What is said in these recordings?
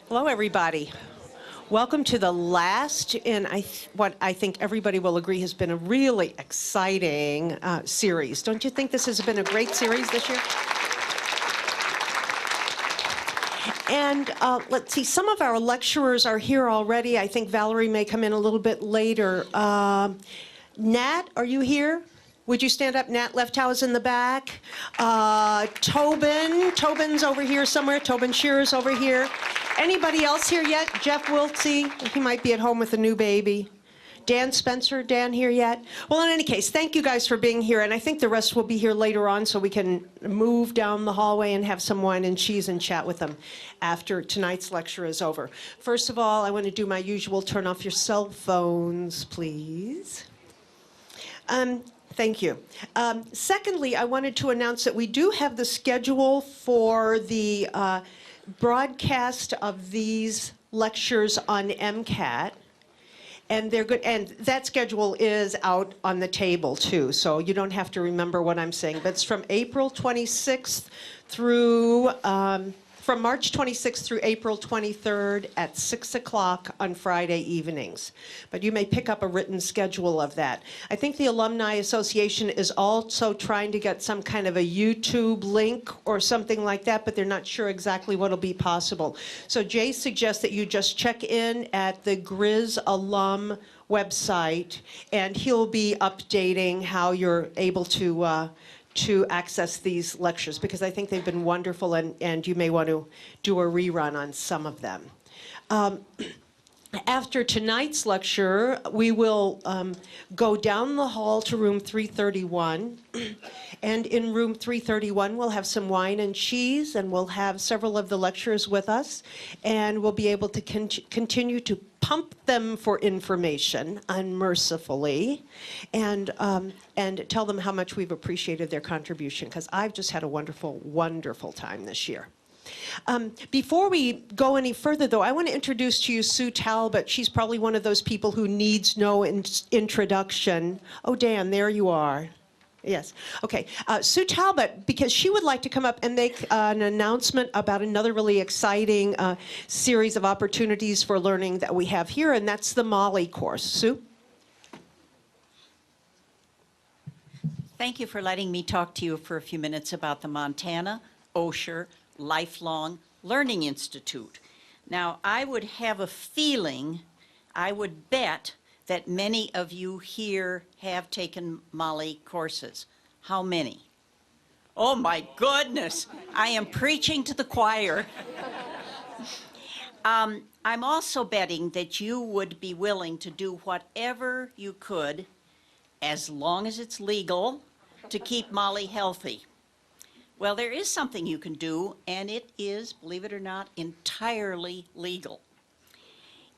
Hello, everybody. Welcome to the last, and what I think everybody will agree has been a really exciting series. Don't you think this has been a great series this year? And let's see, some of our lecturers are here already. I think Valerie may come in a little bit later. Nat, are you here? Would you stand up? Nat Leftow's in the back. Tobin's over here somewhere. Tobin Shearer's over here. Anybody else here yet? Jeff Wiltsey, he might be at home with a new baby. Dan Spencer, Dan here yet? Well, in any case, thank you guys for being here, and I think the rest will be here later on so we can move down the hallway and have some wine and cheese and chat with them after tonight's lecture is over. First of all, I want to do my usual turn off your cell phones, please. Thank you. Secondly, I wanted to announce that we do have the schedule for the broadcast of these lectures on MCAT. And they're good, and that schedule is out on the table too, so you don't have to remember what I'm saying. But it's from April 26th through, from March 26th through April 23rd at 6 o'clock on Friday evenings. But you may pick up a written schedule of that. I think the Alumni Association is also trying to get some kind of a YouTube link or something like that, but they're not sure exactly what'll be possible. So Jay suggests that you just check in at the Grizz Alum website, and he'll be updating how you're able to access these lectures, because I think they've been wonderful, and you may want to do a rerun on some of them. After tonight's lecture, we will go down the hall to room 331. And in room 331, we'll have some wine and cheese, and we'll have several of the lecturers with us. And we'll be able to continue to pump them for information unmercifully, and tell them how much we've appreciated their contribution, because I've just had a wonderful, wonderful time this year. Before we go any further, though, I want to introduce to you Sue Talbot. She's probably one of those people who needs no introduction. Oh, Dan, there you are. Yes. Okay. Sue Talbot, because she would like to come up and make an announcement about another really exciting series of opportunities for learning that we have here, and that's the Molly course. Sue? Thank you for letting me talk to you for a few minutes about the Montana Osher Lifelong Learning Institute. Now, I would have a feeling, I would bet that many of you here have taken Molly courses. How many? Oh my goodness, I am preaching to the choir. I'm also betting that you would be willing to do whatever you could, as long as it's legal, to keep Molly healthy. Well, there is something you can do, and it is, believe it or not, entirely legal.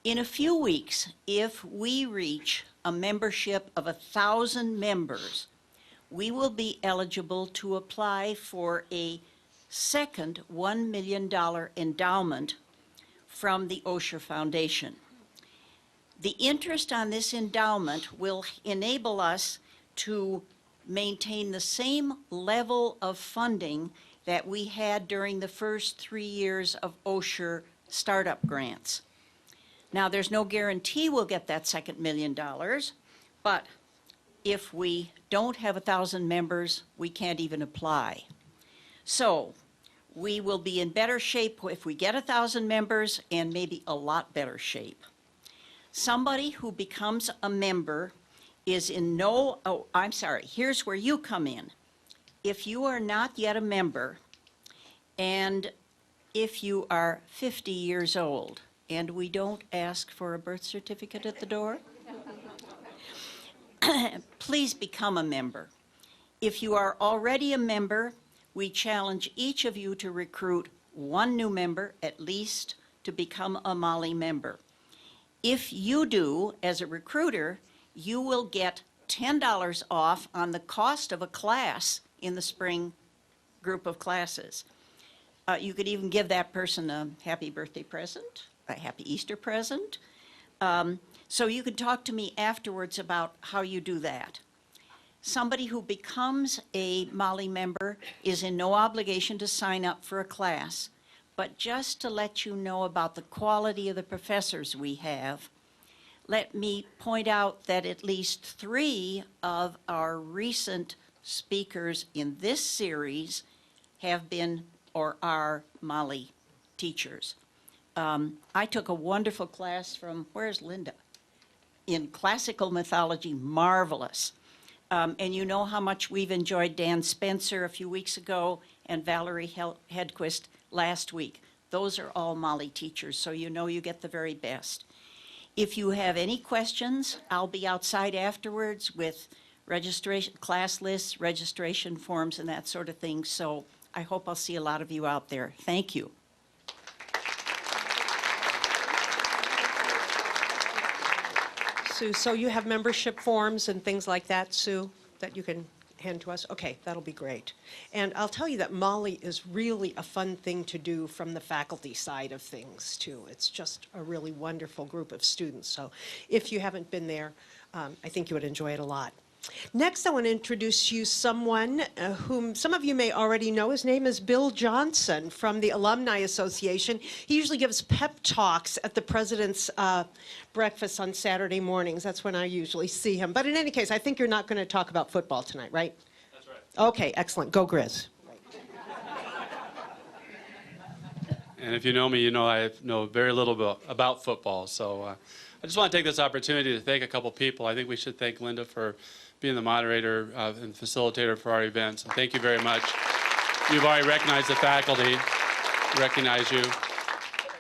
In a few weeks, if we reach a membership of 1,000 members, we will be eligible to apply for a second $1 million endowment from the Osher Foundation. The interest on this endowment will enable us to maintain the same level of funding that we had during the first 3 years of Osher startup grants. Now, there's no guarantee we'll get that second $1 million, but if we don't have 1,000 members, we can't even apply. So we will be in better shape if we get 1,000 members, and maybe a lot better shape. Somebody who becomes a member is in no, oh, I'm sorry, here's where you come in. If you are not yet a member, and if you are 50 years old, and we don't ask for a birth certificate at the door, please become a member. If you are already a member, we challenge each of you to recruit one new member, at least, to become a Molly member. If you do, as a recruiter, you will get $10 off on the cost of a class in the spring group of classes. You could even give that person a happy birthday present, a happy Easter present. So you can talk to me afterwards about how you do that. Somebody who becomes a Molly member is in no obligation to sign up for a class, But just to let you know about the quality of the professors we have, let me point out that at least 3 of our recent speakers in this series have been or are Mali teachers. I took a wonderful class from, where's Linda? In classical mythology, marvelous. And you know how much we've enjoyed Dan Spencer a few weeks ago and Valerie Hedquist last week. Those are all Mali teachers, so you know you get the very best. If you have any questions, I'll be outside afterwards with registration, class lists, registration forms, and that sort of thing. So I hope I'll see a lot of you out there. Thank you. Sue, so you have membership forms and things like that, Sue, that you can hand to us? Okay, that'll be great. And I'll tell you that Mali is really a fun thing to do from the faculty side of things, too. It's just a really wonderful group of students. So if you haven't been there, I think you would enjoy it a lot. Next, I want to introduce you someone whom some of you may already know. His name is Bill Johnson from the Alumni Association. He usually gives pep talks at the president's breakfast on Saturday mornings. That's when I usually see him. But in any case, I think you're not going to talk about football tonight, right? That's right. Okay, excellent. Go Grizz. And if you know me, you know I know very little about football. So I just want to take this opportunity to thank a couple people. I think we should thank Linda for being the moderator and facilitator for our events. And thank you very much. You've already recognized the faculty. Recognize you.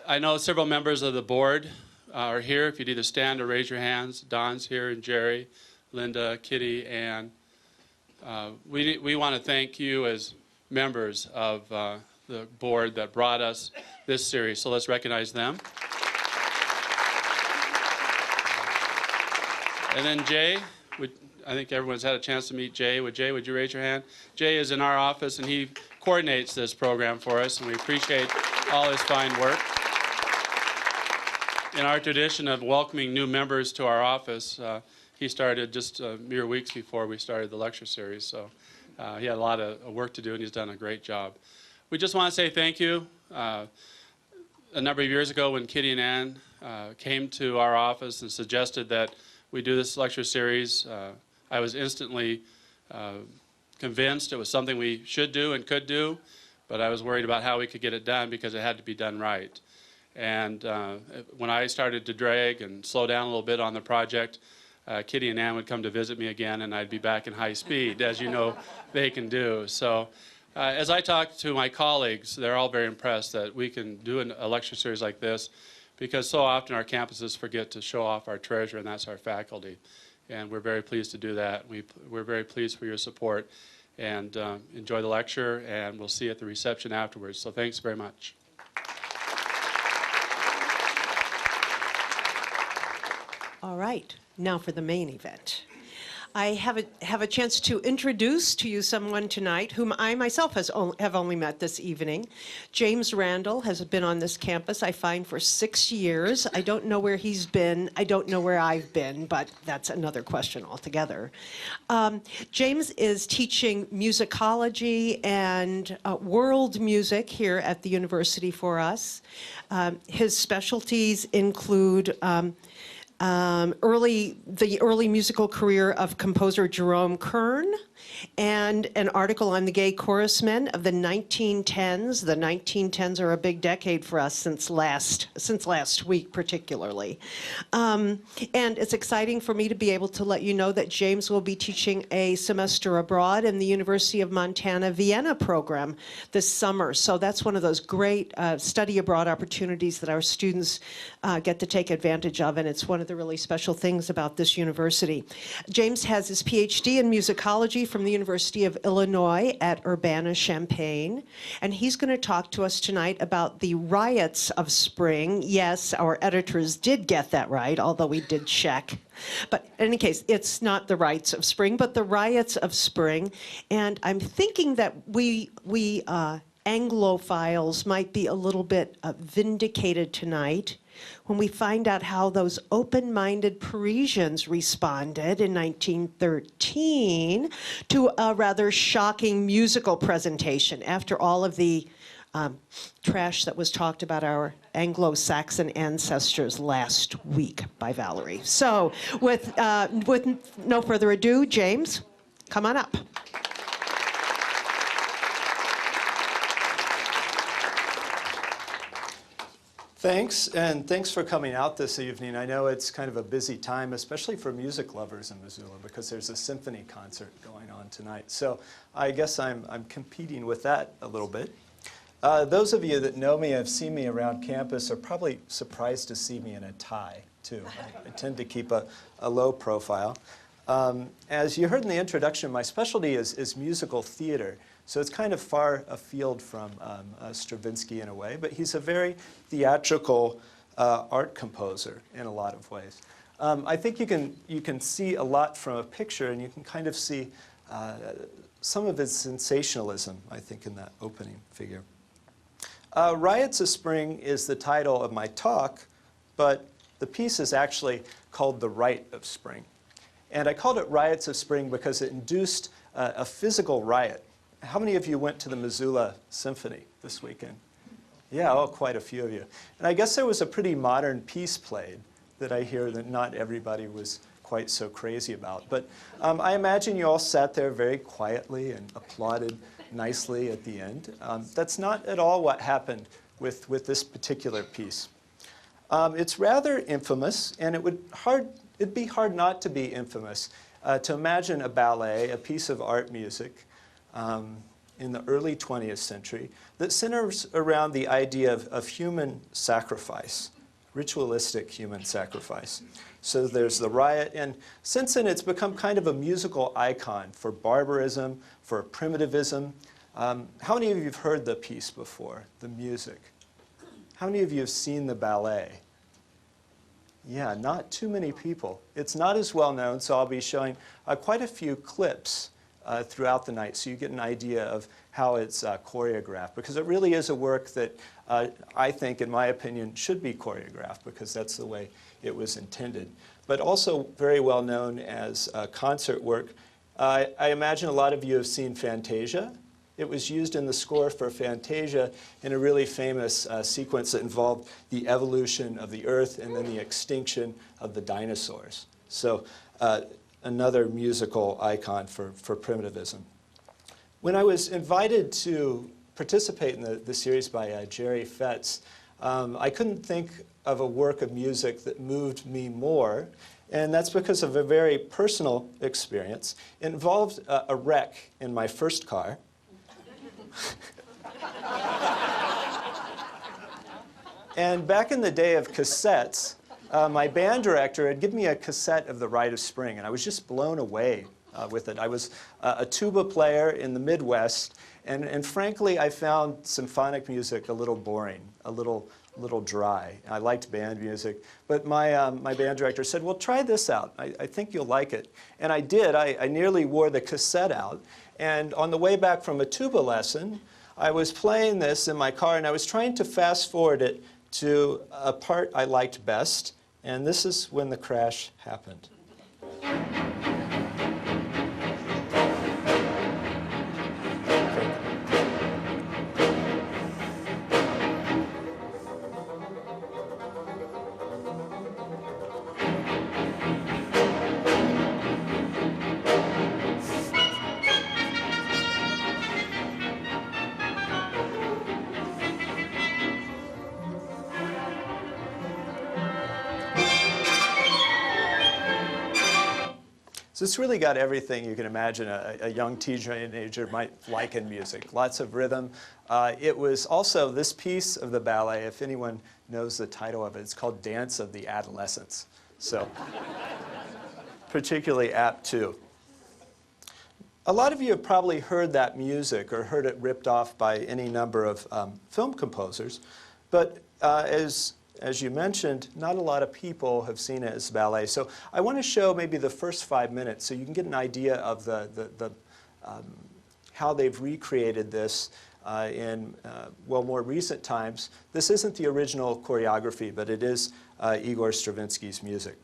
I know several members of the board are here. If you'd either stand or raise your hands. Don's here, and Jerry, Linda, Kitty, and we want to thank you as members of the board that brought us this series. So let's recognize them. And then Jay, I think everyone's had a chance to meet Jay. Jay, would you raise your hand? Jay is in our office, and he coordinates this program for us, and we appreciate all his fine work. In our tradition of welcoming new members to our office, he started just mere weeks before we started the lecture series, so he had a lot of work to do, and he's done a great job. We just want to say thank you. A number of years ago when Kitty and Ann came to our office and suggested that we do this lecture series, I was instantly convinced it was something we should do and could do, but I was worried about how we could get it done because it had to be done right. And when I started to drag and slow down a little bit on the project, Kitty and Ann would come to visit me again, and I'd be back in high speed, as you know they can do. So as I talk to my colleagues, they're all very impressed that we can do a lecture series like this, because so often our campuses forget to show off our treasure, and that's our faculty. And we're very pleased to do that. We're very pleased for your support. And enjoy the lecture, and we'll see you at the reception afterwards. So thanks very much. All right, now for the main event. I have a chance to introduce to you someone tonight whom I myself have only met this evening. James Randall has been on this campus, I find, for 6 years. I don't know where he's been. I don't know where I've been, but that's another question altogether. James is teaching musicology and world music here at the university for us. His specialties include the early musical career of composer Jerome Kern, and an article on the gay chorus men of the 1910s. The 1910s are a big decade for us since last week, particularly. And it's exciting for me to be able to let you know that James will be teaching a semester abroad in the University of Montana Vienna program this summer. So that's one of those great study abroad opportunities that our students get to take advantage of, and it's one of the really special things about this university. James has his PhD in musicology from the University of Illinois at Urbana-Champaign, and he's going to talk to us tonight about the Riots of Spring. Yes, our editors did get that right, although we did check. But in any case, it's not the Rites of Spring, but the Riots of Spring. And I'm thinking that we Anglophiles might be a little bit vindicated tonight when we find out how those open-minded Parisians responded in 1913 to a rather shocking musical presentation after all of the trash that was talked about our Anglo-Saxon ancestors last week by Valerie. So with no further ado, James, come on up. Thanks, and thanks for coming out this evening. I know it's kind of a busy time, especially for music lovers in Missoula, because there's a symphony concert going on tonight. So I guess I'm competing with that a little bit. Those of you that know me, have seen me around campus, are probably surprised to see me in a tie, too. I tend to keep a low profile. As you heard in the introduction, my specialty is musical theater. So it's kind of far afield from Stravinsky in a way, but he's a very theatrical art composer in a lot of ways. I think you can see a lot from a picture, and you can kind of see some of his sensationalism, I think, in that opening figure. Riots of Spring is the title of my talk, but the piece is actually called The Rite of Spring. And I called it Riots of Spring because it induced a physical riot. How many of you went to the Missoula Symphony this weekend? Yeah, oh, quite a few of you. And I guess there was a pretty modern piece played that I hear that not everybody was quite so crazy about. But I imagine you all sat there very quietly and applauded nicely at the end. That's not at all what happened with this particular piece. It's rather infamous, and it'd be hard not to be infamous to imagine a ballet, a piece of art music, in the early 20th century that centers around the idea of human sacrifice, ritualistic human sacrifice. So there's the riot, and since then it's become kind of a musical icon for barbarism, for primitivism. How many of you have heard the piece before, the music? How many of you have seen the ballet? Yeah, not too many people. It's not as well known, so I'll be showing quite a few clips throughout the night, so you get an idea of how it's choreographed, because it really is a work that I think, in my opinion, should be choreographed, because that's the way it was intended. But also very well known as concert work. I imagine a lot of you have seen Fantasia. It was used in the score for Fantasia in a really famous sequence that involved the evolution of the Earth and then the extinction of the dinosaurs. So another musical icon for primitivism. When I was invited to participate in the series by Jerry Fetz, I couldn't think of a work of music that moved me more, and that's because of a very personal experience. It involved a wreck in my first car. And back in the day of cassettes, my band director had given me a cassette of The Rite of Spring, and I was just blown away with it. I was a tuba player in the Midwest, and frankly, I found symphonic music a little boring, a little dry. I liked band music, but my band director said, well, try this out. I think you'll like it. And I did. I nearly wore the cassette out, and on the way back from a tuba lesson, I was playing this in my car, and I was trying to fast forward it to a part I liked best, and this is when the crash happened. So it's really got everything you can imagine a young teenager might like in music. Lots of rhythm. It was also this piece of the ballet, if anyone knows the title of it, it's called Dance of the Adolescents. So particularly apt too. A lot of you have probably heard that music or heard it ripped off by any number of film composers. But as you mentioned, not a lot of people have seen it as ballet. So I want to show maybe the first 5 minutes so you can get an idea of how they've recreated this in more recent times. This isn't the original choreography, but it is Igor Stravinsky's music.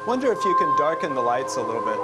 Wonder if you can darken the lights a little bit.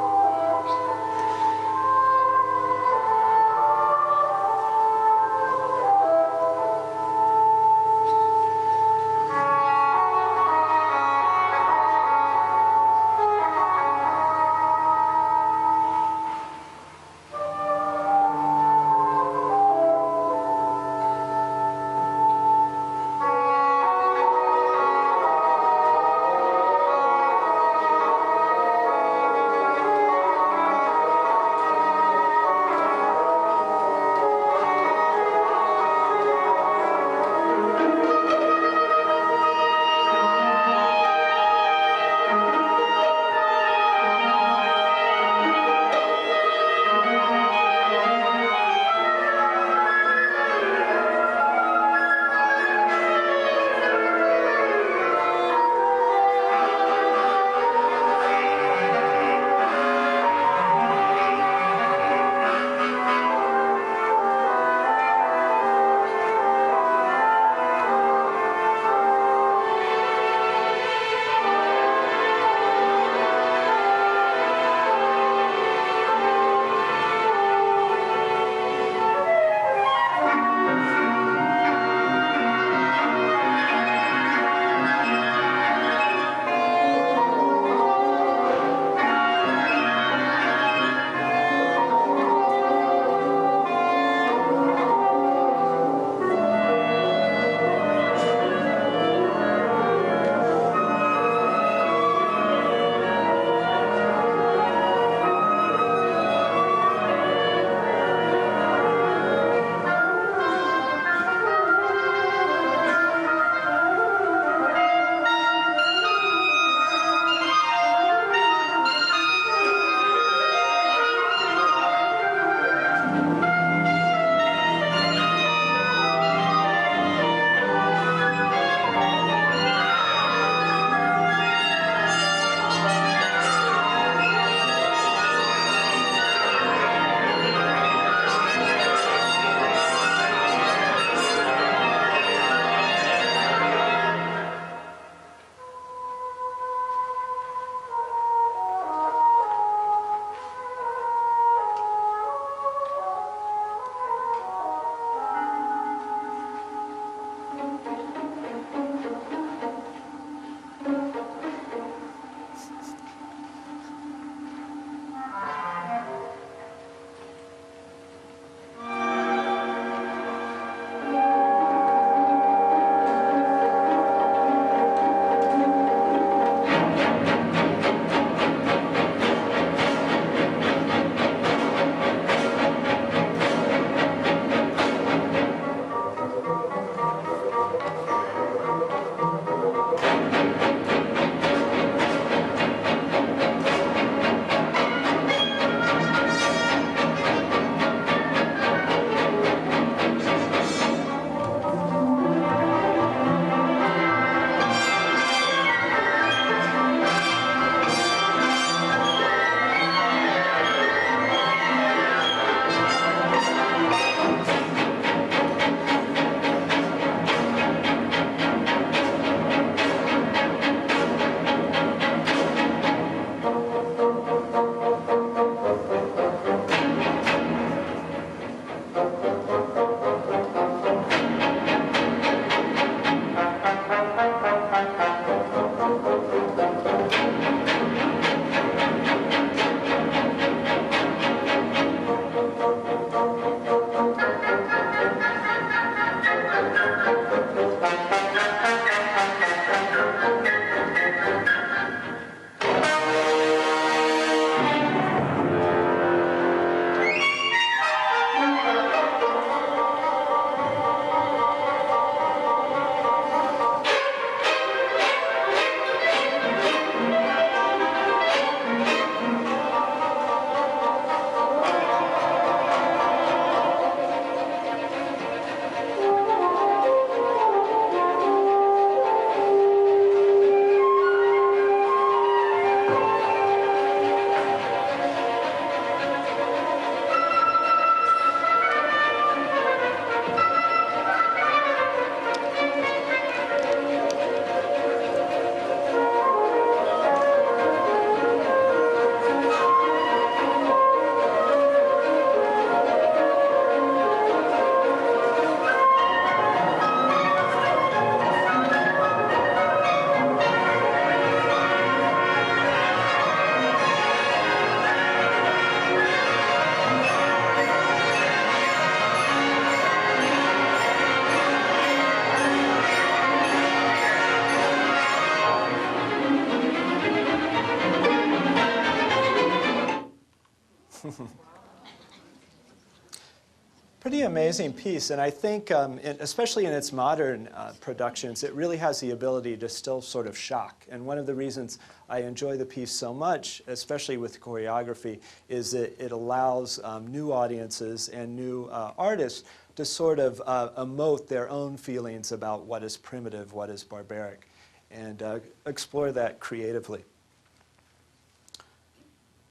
Pretty amazing piece, and I think, especially in its modern productions, it really has the ability to still sort of shock. And one of the reasons I enjoy the piece so much, especially with choreography, is that it allows new audiences and new artists to sort of emote their own feelings about what is primitive, what is barbaric, and explore that creatively.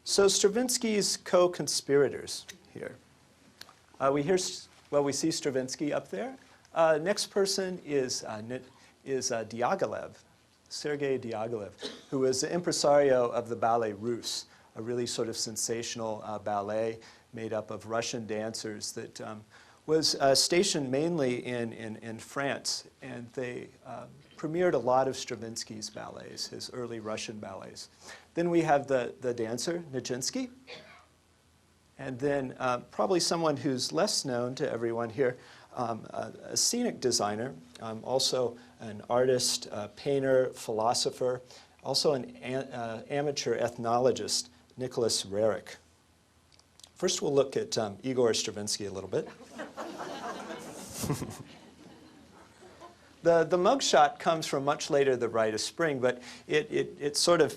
So Stravinsky's co-conspirators here. We see Stravinsky up there. Next person is Diaghilev, Sergei Diaghilev, who was the impresario of the Ballet Russe, a really sort of sensational ballet made up of Russian dancers that was stationed mainly in France, and they premiered a lot of Stravinsky's ballets, his early Russian ballets. Then we have the dancer, Nijinsky. And then probably someone who's less known to everyone here, a scenic designer, also an artist, painter, philosopher, also an amateur ethnologist, Nicholas Roerich. First we'll look at Igor Stravinsky a little bit. The mugshot comes from much later, the Rite of Spring, but it sort of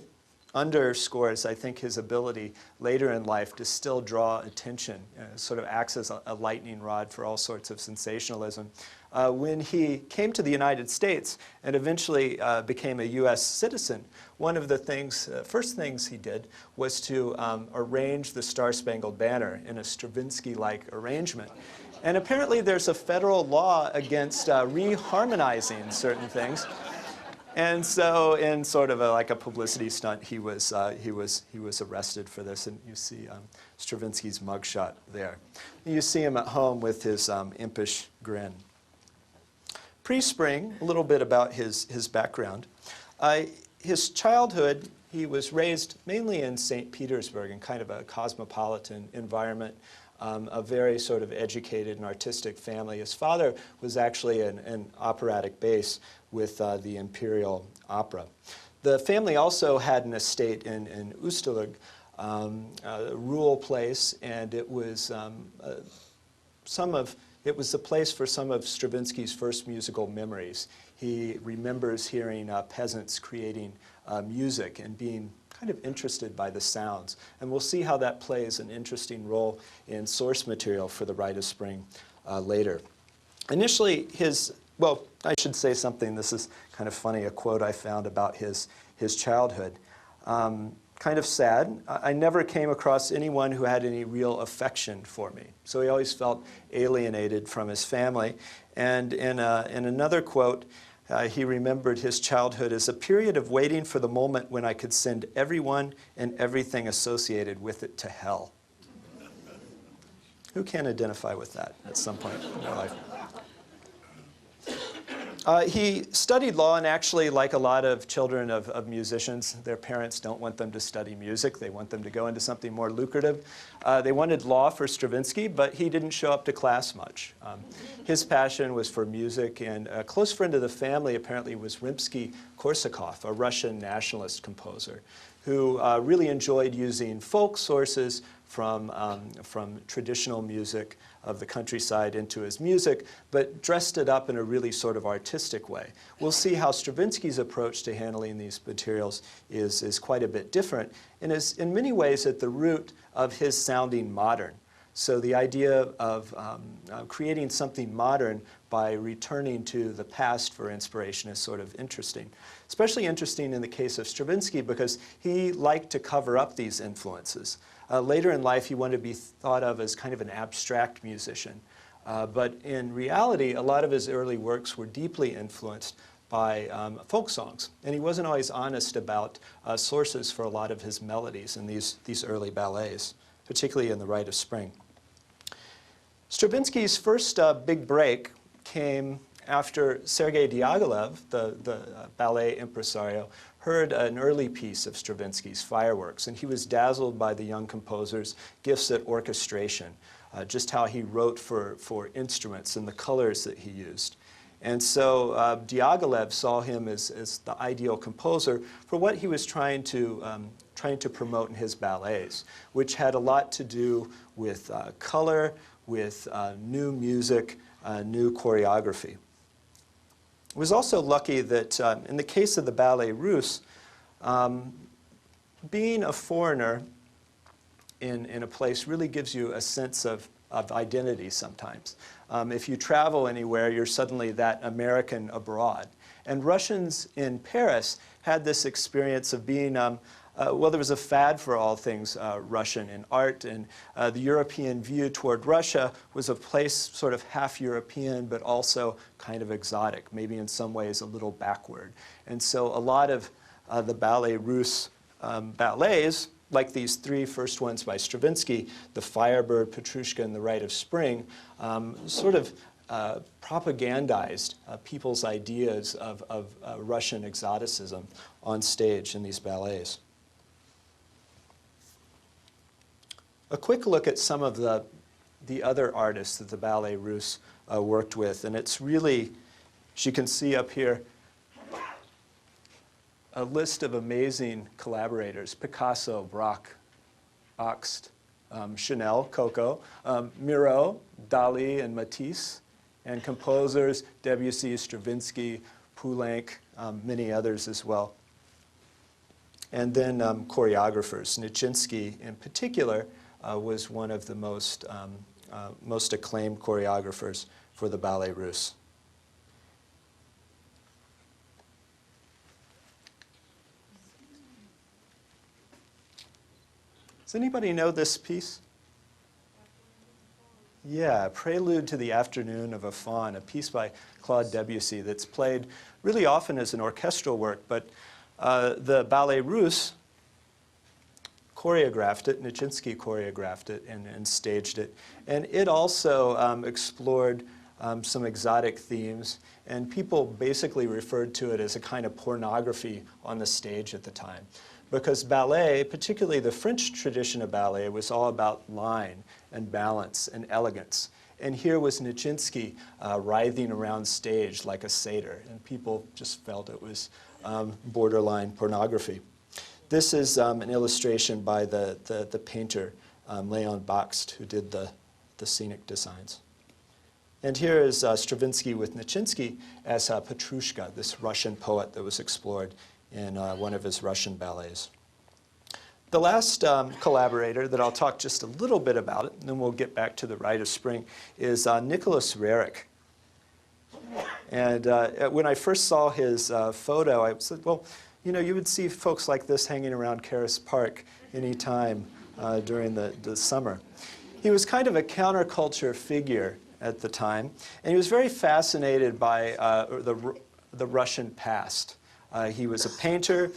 underscores, I think, his ability later in life to still draw attention, sort of acts as a lightning rod for all sorts of sensationalism. When he came to the United States and eventually became a U.S. citizen, one of the first things he did was to arrange the Star-Spangled Banner in a Stravinsky-like arrangement. And apparently there's a federal law against reharmonizing certain things. And so, in sort of like a publicity stunt, he was arrested for this. And you see Stravinsky's mugshot there. You see him at home with his impish grin. Pre-Spring, a little bit about his background. His childhood, he was raised mainly in St. Petersburg in kind of a cosmopolitan environment. A very sort of educated and artistic family. His father was actually an operatic bass with the Imperial Opera. The family also had an estate in Ustalag, a rural place, and it was the place for some of Stravinsky's first musical memories. He remembers hearing peasants creating music and being kind of interested by the sounds. And we'll see how that plays an interesting role in source material for the Rite of Spring later. Initially, I should say something, this is kind of funny, a quote I found about his childhood. Kind of sad. I never came across anyone who had any real affection for me. So he always felt alienated from his family. And in another quote, he remembered his childhood as a period of waiting for the moment when I could send everyone and everything associated with it to hell. Who can identify with that at some point in their life? He studied law, and actually, like a lot of children of musicians, their parents don't want them to study music. They want them to go into something more lucrative. They wanted law for Stravinsky, but he didn't show up to class much. His passion was for music, and a close friend of the family apparently was Rimsky-Korsakov, a Russian nationalist composer, who really enjoyed using folk sources from traditional music of the countryside into his music, but dressed it up in a really sort of artistic way. We'll see how Stravinsky's approach to handling these materials is quite a bit different, and is in many ways at the root of his sounding modern. So the idea of creating something modern by returning to the past for inspiration is sort of interesting. Especially interesting in the case of Stravinsky because he liked to cover up these influences. Later in life, he wanted to be thought of as kind of an abstract musician. But in reality, a lot of his early works were deeply influenced by folk songs. And he wasn't always honest about sources for a lot of his melodies in these early ballets, particularly in the Rite of Spring. Stravinsky's first big break came after Sergei Diaghilev, the ballet impresario, heard an early piece of Stravinsky's, Fireworks, and he was dazzled by the young composer's gifts at orchestration, just how he wrote for instruments and the colors that he used. And so Diaghilev saw him as the ideal composer for what he was trying to promote in his ballets, which had a lot to do with color, with new music, new choreography. I was also lucky that in the case of the Ballet Russe, being a foreigner in a place really gives you a sense of identity sometimes. If you travel anywhere, you're suddenly that American abroad. And Russians in Paris had this experience of being, well, there was a fad for all things Russian in art, and the European view toward Russia was a place sort of half European, but also kind of exotic, maybe in some ways a little backward. And so a lot of the Ballet Russe ballets, like these three first ones by Stravinsky, the Firebird, Petrushka, and the Rite of Spring, sort of propagandized people's ideas of Russian exoticism on stage in these ballets. A quick look at some of the other artists that the Ballet Russe worked with, and it's really, as you can see up here, a list of amazing collaborators: Picasso, Braque, Axt, Chanel, Coco, Miro, Dali, and Matisse, and composers Debussy, Stravinsky, Poulenc, many others as well. And then choreographers. Nijinsky, in particular, was one of the most acclaimed choreographers for the Ballet Russe. Does anybody know this piece? Yeah, Prelude to the Afternoon of a Faun, a piece by Claude Debussy that's played really often as an orchestral work, but the Ballet Russe choreographed it, Nijinsky choreographed it and staged it. And it also explored some exotic themes, and people basically referred to it as a kind of pornography on the stage at the time. Because ballet, particularly the French tradition of ballet, was all about line and balance and elegance. And here was Nijinsky writhing around stage like a satyr, and people just felt it was borderline pornography. This is an illustration by the painter Leon Bakst, who did the scenic designs. And here is Stravinsky with Nijinsky as Petrushka, this Russian poet that was explored in one of his Russian ballets. The last collaborator that I'll talk just a little bit about, and then we'll get back to the Rite of Spring, is Nicholas Roerich. And when I first saw his photo, I said, well, you know, you would see folks like this hanging around Caras Park any time during the summer. He was kind of a counterculture figure at the time, and he was very fascinated by the Russian past. He was a painter.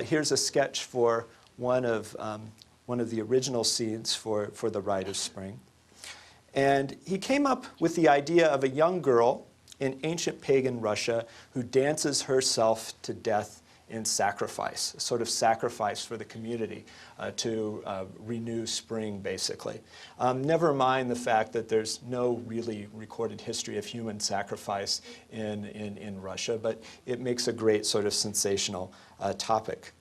Here's a sketch for one of the original scenes for the Rite of Spring. And he came up with the idea of a young girl in ancient pagan Russia who dances herself to death in sacrifice, a sort of sacrifice for the community to renew spring, basically. Never mind the fact that there's no really recorded history of human sacrifice in Russia, but it makes a great sort of sensational topic.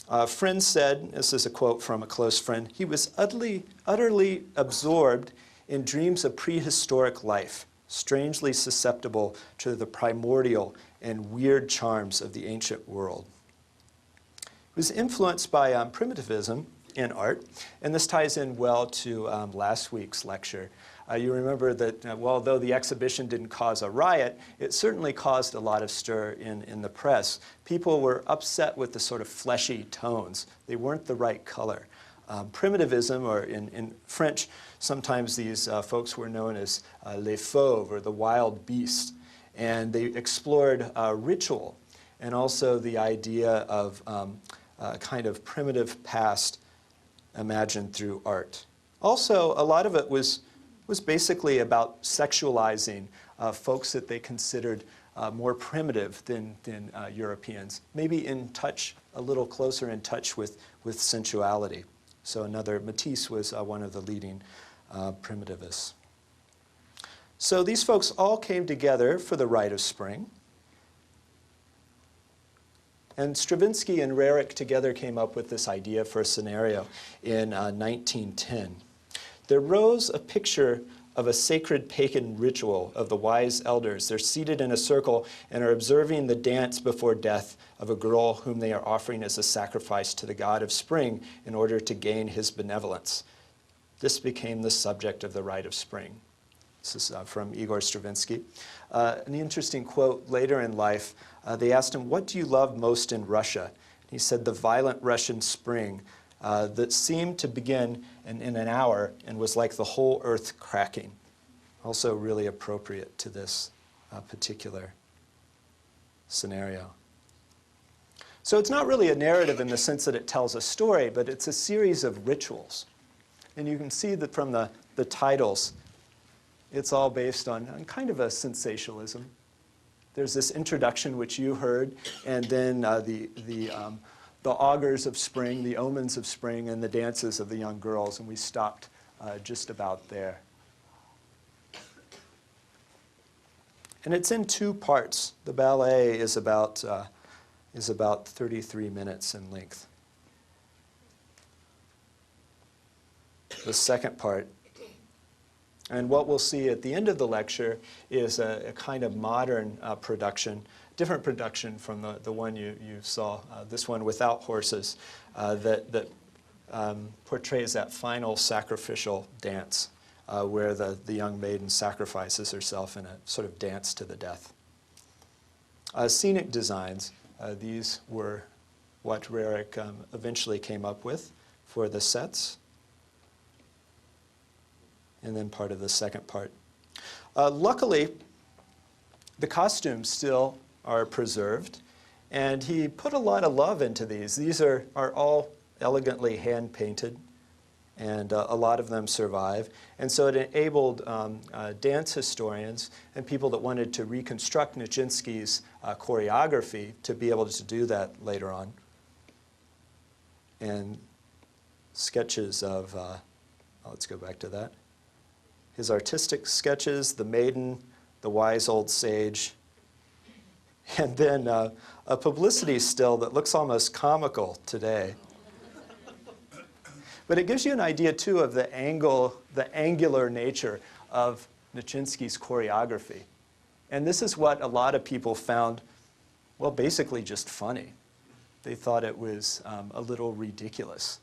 A friend said, this is a quote from a close friend, he was utterly absorbed in dreams of prehistoric life, strangely susceptible to the primordial and weird charms of the ancient world. It was influenced by primitivism in art, and this ties in well to last week's lecture. You remember that, well, although the exhibition didn't cause a riot, it certainly caused a lot of stir in the press. People were upset with the sort of fleshy tones. They weren't the right color. Primitivism, or in French, sometimes these folks were known as les fauves, or the wild beasts. And they explored ritual and also the idea of kind of primitive past imagined through art. Also, a lot of it was basically about sexualizing folks that they considered more primitive than Europeans, maybe in touch, a little closer in touch with sensuality. So Matisse was one of the leading primitivists. So these folks all came together for the Rite of Spring. And Stravinsky and Rarick together came up with this idea for a scenario in 1910. There rose a picture of a sacred pagan ritual of the wise elders. They're seated in a circle and are observing the dance before death of a girl whom they are offering as a sacrifice to the god of spring in order to gain his benevolence. This became the subject of the Rite of Spring. This is from Igor Stravinsky. An interesting quote later in life, they asked him, "What do you love most in Russia?" He said, "The violent Russian spring that seemed to begin in an hour and was like the whole earth cracking." Also really appropriate to this particular scenario. So it's not really a narrative in the sense that it tells a story, but it's a series of rituals. And you can see that from the titles, it's all based on kind of a sensationalism. There's this introduction, which you heard, and then the augurs of spring, the omens of spring, and the dances of the young girls, and we stopped just about there. And it's in two parts. The ballet is about 33 minutes in length. The second part, and what we'll see at the end of the lecture, is a kind of modern production, different production from the one you saw, this one without horses, that portrays that final sacrificial dance where the young maiden sacrifices herself in a sort of dance to the death. Scenic designs, these were what Rarick eventually came up with for the sets, and then part of the second part. Luckily, the costumes still are preserved, and he put a lot of love into these. These are all elegantly hand-painted, and a lot of them survive. And so it enabled dance historians and people that wanted to reconstruct Nijinsky's choreography to be able to do that later on. And sketches of, let's go back to that. His artistic sketches, the maiden, the wise old sage, and then a publicity still that looks almost comical today. But it gives you an idea, too, of the angular nature of Nijinsky's choreography. And this is what a lot of people found, well, basically just funny. They thought it was a little ridiculous.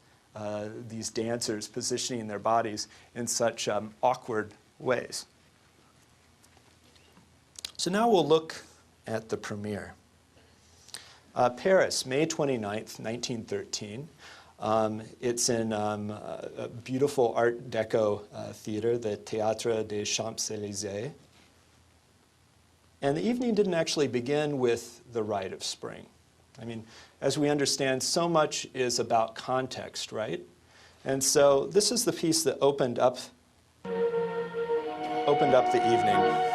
These dancers positioning their bodies in such awkward ways. So now we'll look at the premiere. Paris, May 29th, 1913. It's in a beautiful Art Deco theater, the Théâtre des Champs-Élysées. And the evening didn't actually begin with the Rite of Spring. I mean, as we understand, so much is about context, right? And so this is the piece that opened up the evening.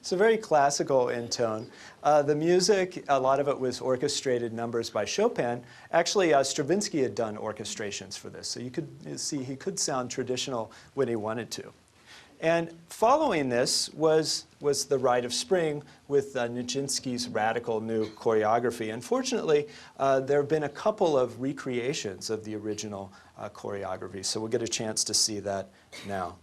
So very classical in tone. The music, a lot of it was orchestrated numbers by Chopin. Actually, Stravinsky had done orchestrations for this, so you could see he could sound traditional when he wanted to. And following this was the Rite of Spring with Nijinsky's radical new choreography. Unfortunately, there have been a couple of recreations of the original choreography, so we'll get a chance to see that now.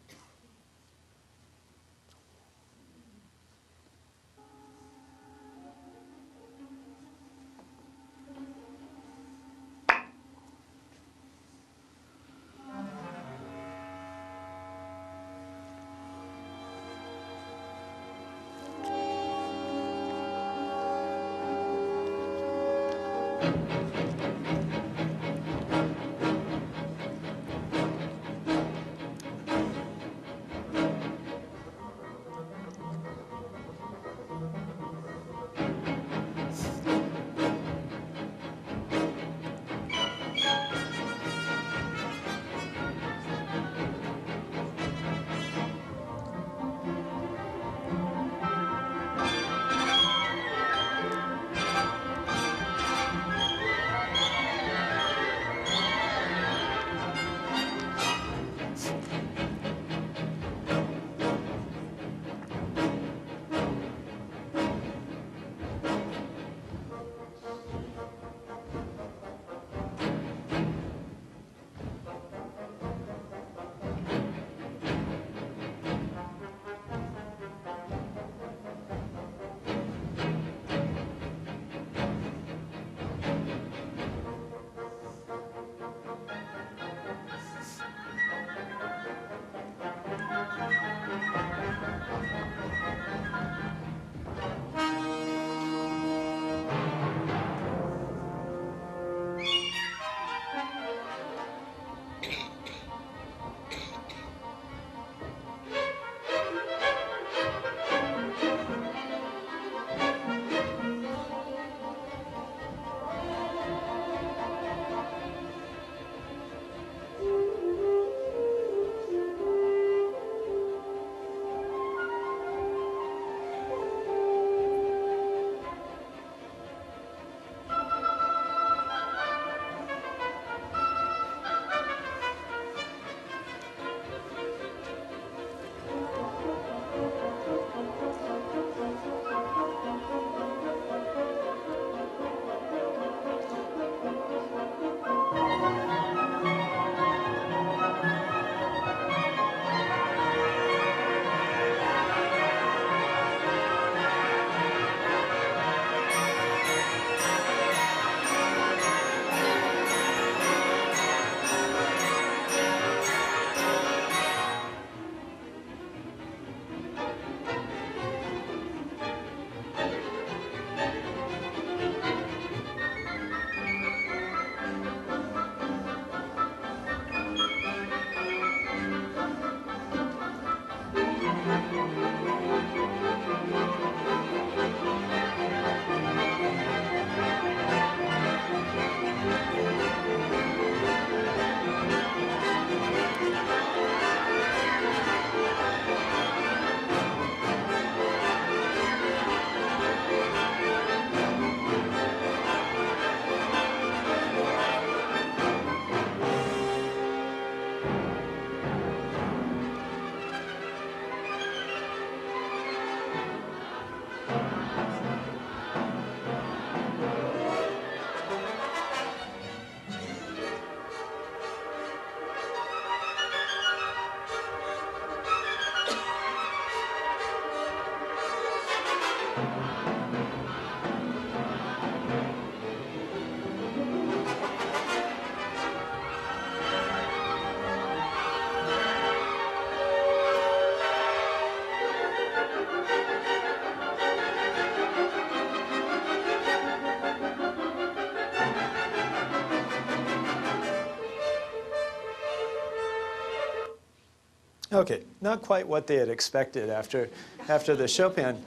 Okay, not quite what they had expected after the Chopin.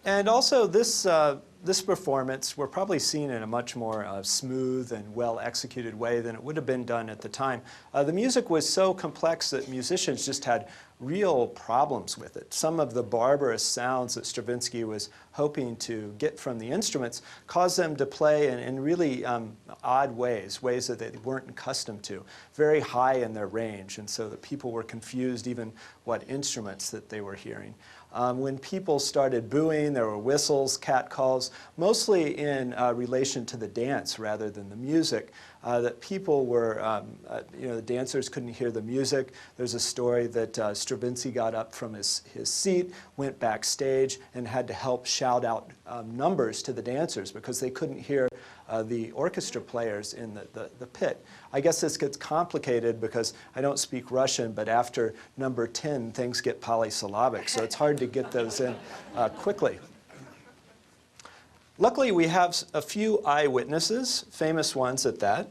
And also this performance, we're probably seen in a much more smooth and well-executed way than it would have been done at the time. The music was so complex that musicians just had real problems with it. Some of the barbarous sounds that Stravinsky was hoping to get from the instruments caused them to play in really odd ways that they weren't accustomed to, very high in their range, and so that people were confused even what instruments that they were hearing. When people started booing, there were whistles, catcalls, mostly in relation to the dance rather than the music. That people were, the dancers couldn't hear the music. There's a story that Stravinsky got up from his seat, went backstage, and had to help shout out numbers to the dancers because they couldn't hear the orchestra players in the pit. I guess this gets complicated because I don't speak Russian, but after number 10, things get polysyllabic, so it's hard to get those in quickly. Luckily, we have a few eyewitnesses, famous ones at that.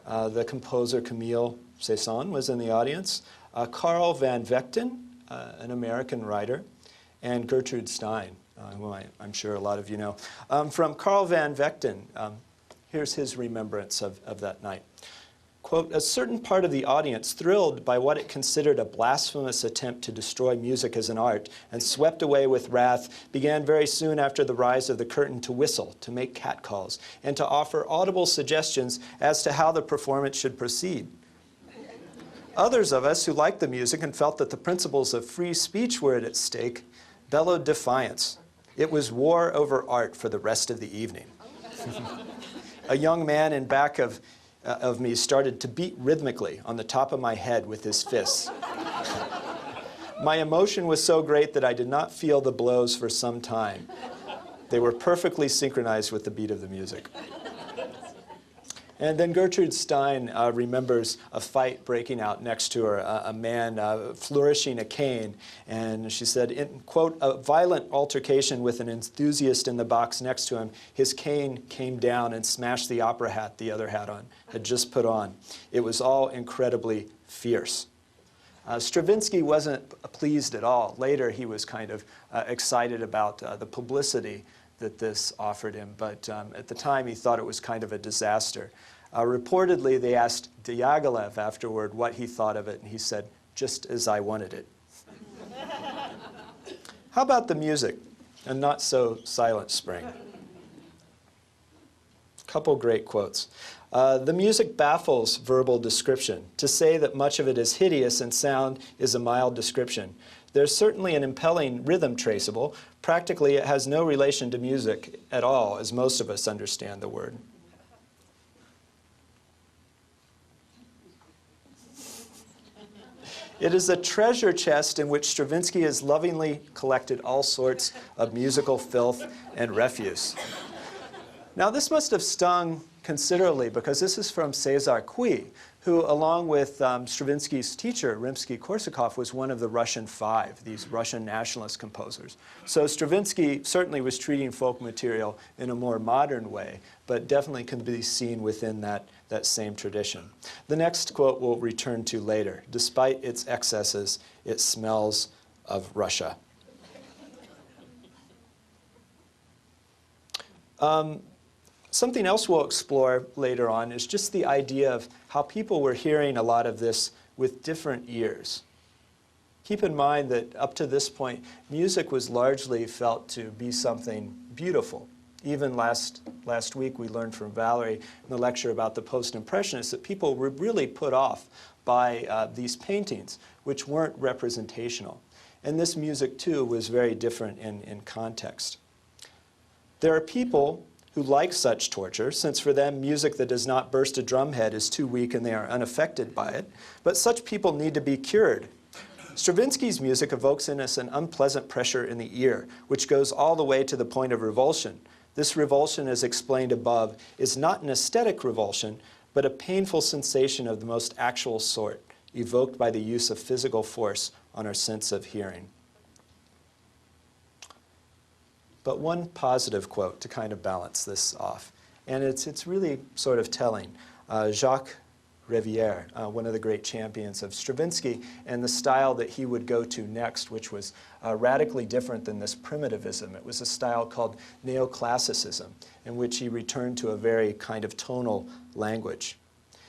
The composer Camille Saint-Saëns was in the audience. Carl van Vechten, an American writer, and Gertrude Stein, who I'm sure a lot of you know. From Carl van Vechten, here's his remembrance of that night. Quote, "A certain part of the audience, thrilled by what it considered a blasphemous attempt to destroy music as an art, and swept away with wrath, began very soon after the rise of the curtain to whistle, to make catcalls, and to offer audible suggestions as to how the performance should proceed. Others of us who liked the music and felt that the principles of free speech were at stake bellowed defiance. It was war over art for the rest of the evening." A young man in back of me started to beat rhythmically on the top of my head with his fists. My emotion was so great that I did not feel the blows for some time. They were perfectly synchronized with the beat of the music. And then Gertrude Stein remembers a fight breaking out next to her, a man flourishing a cane. And she said, in, quote, "a violent altercation with an enthusiast in the box next to him. His cane came down and smashed the opera hat the other had just put on. It was all incredibly fierce." Stravinsky wasn't pleased at all. Later, he was kind of excited about the publicity that this offered him, but at the time he thought it was kind of a disaster. Reportedly, they asked Diaghilev afterward what he thought of it, and he said, "Just as I wanted it." How about the music, and not so Silent Spring? Couple great quotes. "The music baffles verbal description. To say that much of it is hideous in sound is a mild description. There's certainly an impelling rhythm traceable. Practically, it has no relation to music at all, as most of us understand the word." "It is a treasure chest in which Stravinsky has lovingly collected all sorts of musical filth and refuse." Now, this must have stung considerably, because this is from César Cui, who, along with Stravinsky's teacher, Rimsky-Korsakov, was one of the Russian Five, these Russian nationalist composers. So Stravinsky certainly was treating folk material in a more modern way, but definitely can be seen within that same tradition. The next quote we'll return to later. "Despite its excesses, it smells of Russia." Something else we'll explore later on is just the idea of how people were hearing a lot of this with different ears. Keep in mind that up to this point, music was largely felt to be something beautiful. Even last week we learned from Valerie in the lecture about the post-impressionists that people were really put off by these paintings, which weren't representational. And this music, too, was very different in context. There are people who like such torture, since for them music that does not burst a drumhead is too weak and they are unaffected by it. But such people need to be cured. Stravinsky's music evokes in us an unpleasant pressure in the ear, which goes all the way to the point of revulsion. This revulsion, as explained above, is not an aesthetic revulsion, but a painful sensation of the most actual sort, evoked by the use of physical force on our sense of hearing. But one positive quote to kind of balance this off, and it's really sort of telling. Jacques Rivière, one of the great champions of Stravinsky, and the style that he would go to next, which was radically different than this primitivism. It was a style called neoclassicism, in which he returned to a very kind of tonal language.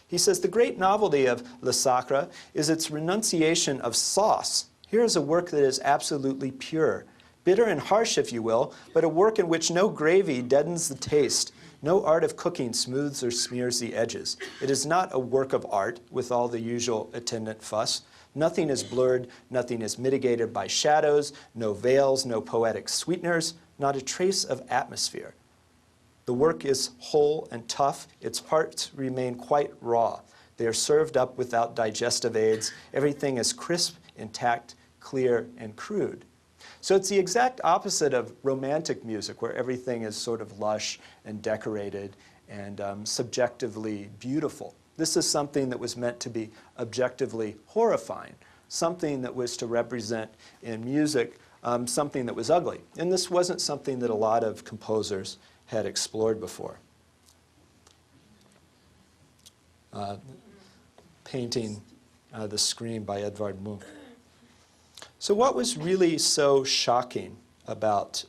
He says, "The great novelty of Le Sacre is its renunciation of sauce. Here is a work that is absolutely pure. Bitter and harsh, if you will, but a work in which no gravy deadens the taste. No art of cooking smooths or smears the edges. It is not a work of art with all the usual attendant fuss. Nothing is blurred, nothing is mitigated by shadows, no veils, no poetic sweeteners, not a trace of atmosphere. The work is whole and tough. Its parts remain quite raw. They are served up without digestive aids. Everything is crisp, intact, clear, and crude." So it's the exact opposite of romantic music, where everything is sort of lush and decorated and subjectively beautiful. This is something that was meant to be objectively horrifying, something that was to represent in music something that was ugly. And this wasn't something that a lot of composers had explored before. Painting The Scream by Edvard Munch. So what was really so shocking about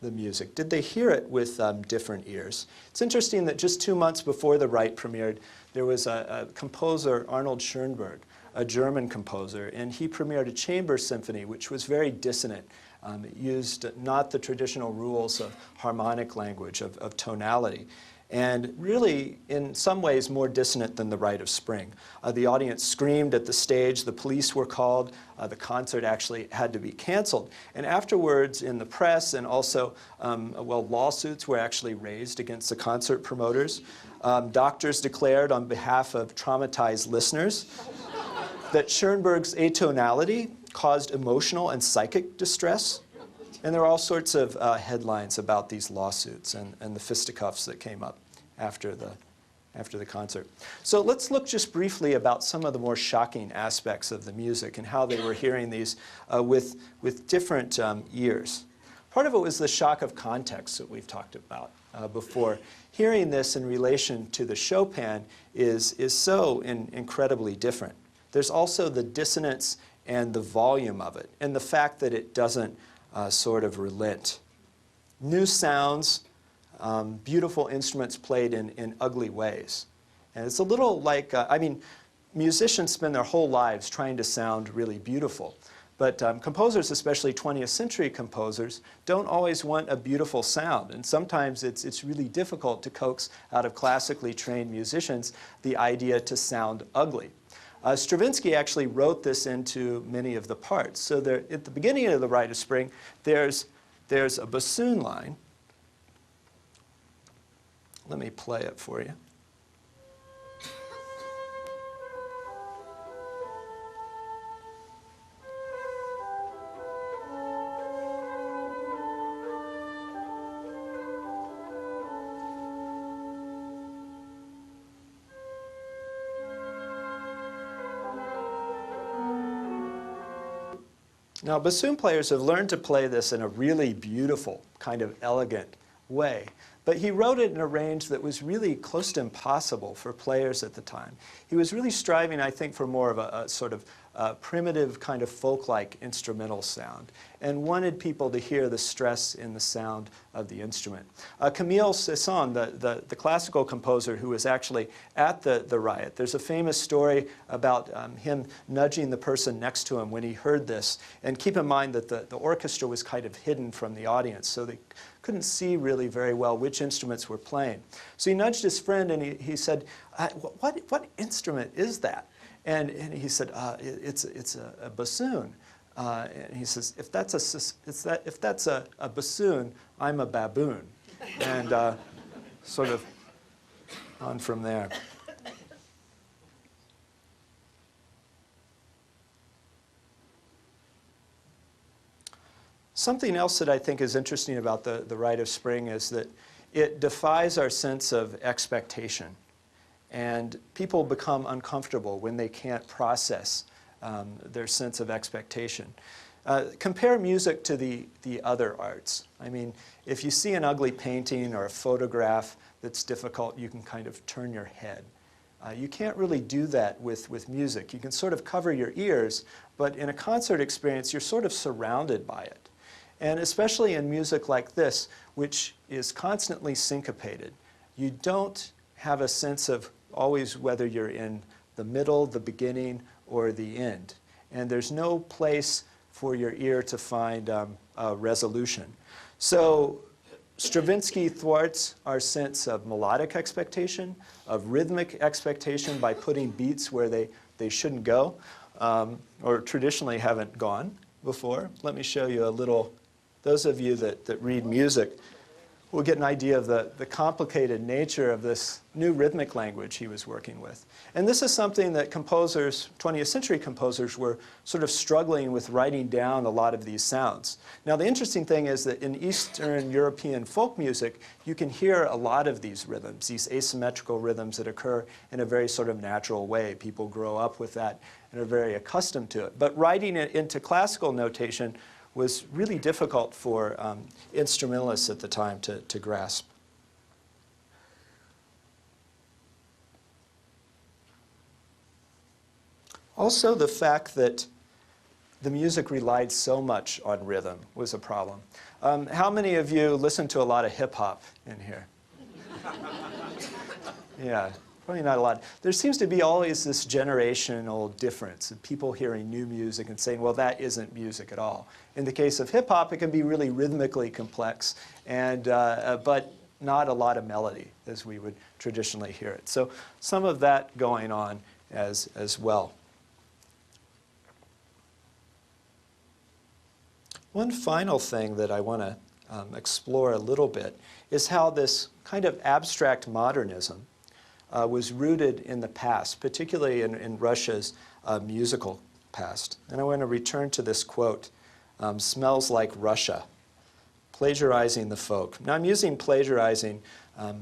the music? Did they hear it with different ears? It's interesting that just 2 months before the Rite premiered, there was a composer, Arnold Schoenberg, a German composer, and he premiered a chamber symphony which was very dissonant. It used not the traditional rules of harmonic language, of tonality, and really, in some ways, more dissonant than the Rite of Spring. The audience screamed at the stage, the police were called, the concert actually had to be canceled. And afterwards, in the press and also, lawsuits were actually raised against the concert promoters. Doctors declared on behalf of traumatized listeners that Schoenberg's atonality caused emotional and psychic distress. And there were all sorts of headlines about these lawsuits and the fisticuffs that came up after the concert. So let's look just briefly about some of the more shocking aspects of the music and how they were hearing these with different ears. Part of it was the shock of context that we've talked about before. Hearing this in relation to the Chopin is so incredibly different. There's also the dissonance and the volume of it, and the fact that it doesn't sort of relent. New sounds, beautiful instruments played in ugly ways. And it's a little like, musicians spend their whole lives trying to sound really beautiful. But composers, especially 20th century composers, don't always want a beautiful sound. And sometimes it's really difficult to coax out of classically trained musicians the idea to sound ugly. Stravinsky actually wrote this into many of the parts. So there, at the beginning of the Rite of Spring, there's a bassoon line. Let me play it for you. Now, bassoon players have learned to play this in a really beautiful, kind of elegant way. But he wrote it in a range that was really close to impossible for players at the time. He was really striving, I think, for more of a sort of primitive kind of folk-like instrumental sound, and wanted people to hear the stress in the sound of the instrument. Camille Saint-Saëns, the classical composer who was actually at the riot, there's a famous story about him nudging the person next to him when he heard this. And keep in mind that the orchestra was kind of hidden from the audience, so they couldn't see really very well which instruments were playing. So he nudged his friend and he said, what instrument is that? And he said, it's a bassoon. And he says, if that's a bassoon, I'm a baboon. And sort of on from there. Something else that I think is interesting about the Rite of Spring is that it defies our sense of expectation. And people become uncomfortable when they can't process their sense of expectation. Compare music to the other arts. I mean, if you see an ugly painting or a photograph that's difficult, you can kind of turn your head. You can't really do that with music. You can sort of cover your ears, but in a concert experience, you're sort of surrounded by it. And especially in music like this, which is constantly syncopated, you don't have a sense of always whether you're in the middle, the beginning, or the end. And there's no place for your ear to find a resolution. So Stravinsky thwarts our sense of melodic expectation, of rhythmic expectation by putting beats where they shouldn't go, or traditionally haven't gone before. Let me show you a little. Those of you that read music will get an idea of the complicated nature of this new rhythmic language he was working with. And this is something that composers, 20th century composers, were sort of struggling with writing down a lot of these sounds. Now, the interesting thing is that in Eastern European folk music, you can hear a lot of these rhythms, these asymmetrical rhythms that occur in a very sort of natural way. People grow up with that and are very accustomed to it. But writing it into classical notation was really difficult for instrumentalists at the time to grasp. Also, the fact that the music relied so much on rhythm was a problem. How many of you listen to a lot of hip-hop in here? Yeah, probably not a lot. There seems to be always this generational difference of people hearing new music and saying, well, that isn't music at all. In the case of hip-hop, it can be really rhythmically complex, but not a lot of melody as we would traditionally hear it. So some of that going on as well. One final thing that I want to explore a little bit is how this kind of abstract modernism was rooted in the past, particularly in Russia's musical past. And I want to return to this quote, "Smells like Russia," plagiarizing the folk. Now I'm using plagiarizing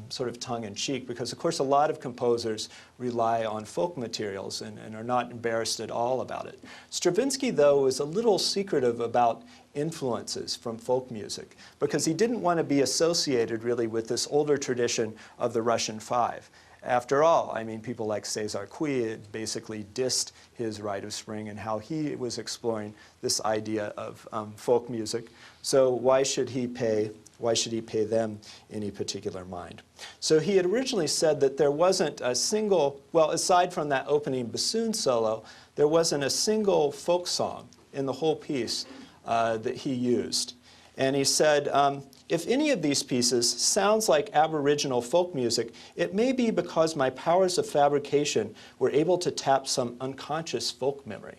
sort of tongue-in-cheek because, of course, a lot of composers rely on folk materials and are not embarrassed at all about it. Stravinsky, though, was a little secretive about influences from folk music because he didn't want to be associated really with this older tradition of the Russian Five. After all, I mean, people like César Cui basically dissed his Rite of Spring and how he was exploring this idea of folk music. So why should he pay them any particular mind? So he had originally said that there wasn't a single, well, aside from that opening bassoon solo, there wasn't a single folk song in the whole piece that he used. And he said, if any of these pieces sounds like Aboriginal folk music, it may be because my powers of fabrication were able to tap some unconscious folk memory.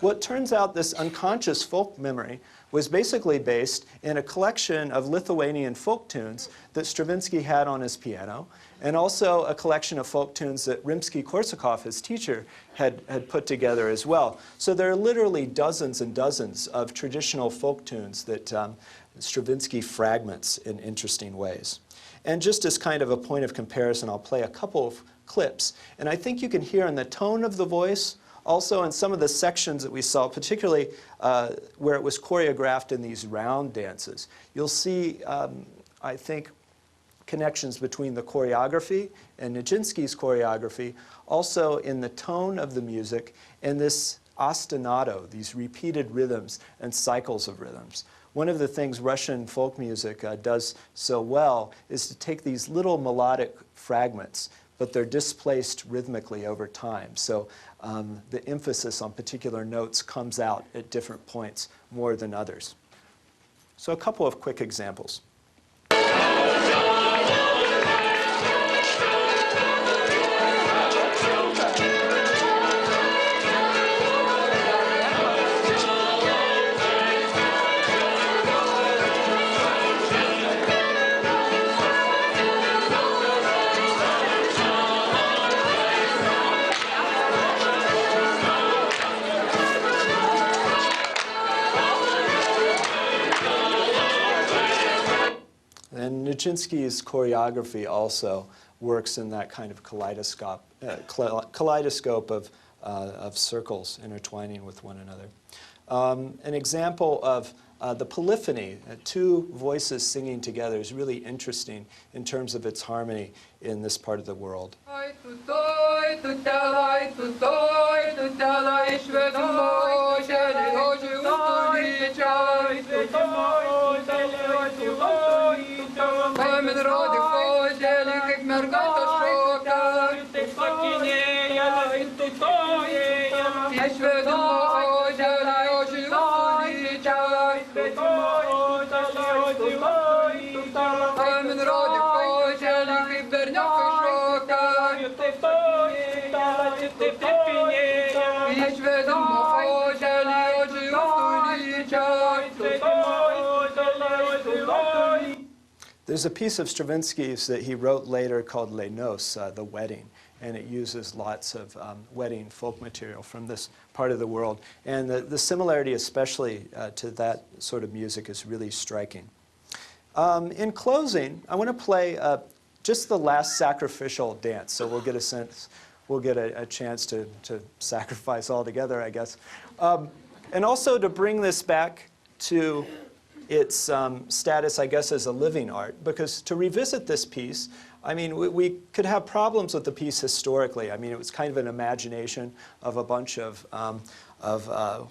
Well, it turns out this unconscious folk memory was basically based in a collection of Lithuanian folk tunes that Stravinsky had on his piano, and also a collection of folk tunes that Rimsky-Korsakov, his teacher, had put together as well. So there are literally dozens and dozens of traditional folk tunes that Stravinsky fragments in interesting ways. And just as kind of a point of comparison, I'll play a couple of clips. And I think you can hear in the tone of the voice, also in some of the sections that we saw, particularly where it was choreographed in these round dances, you'll see, I think, connections between the choreography and Nijinsky's choreography, also in the tone of the music and this ostinato, these repeated rhythms and cycles of rhythms. One of the things Russian folk music does so well is to take these little melodic fragments, but they're displaced rhythmically over time. So the emphasis on particular notes comes out at different points more than others. So a couple of quick examples. And Nijinsky's choreography also works in that kind of kaleidoscope of circles intertwining with one another. An example of the polyphony, two voices singing together, is really interesting in terms of its harmony in this part of the world. There's a piece of Stravinsky's that he wrote later called Les Noces, the wedding, and it uses lots of wedding folk material from this part of the world. And the similarity, especially to that sort of music, is really striking. In closing, I want to play just the last sacrificial dance, so we'll get a sense, we'll get a chance to sacrifice all together, I guess. And also to bring this back to its status, I guess, as a living art. Because to revisit this piece, I mean, we could have problems with the piece historically. I mean, it was kind of an imagination of a bunch of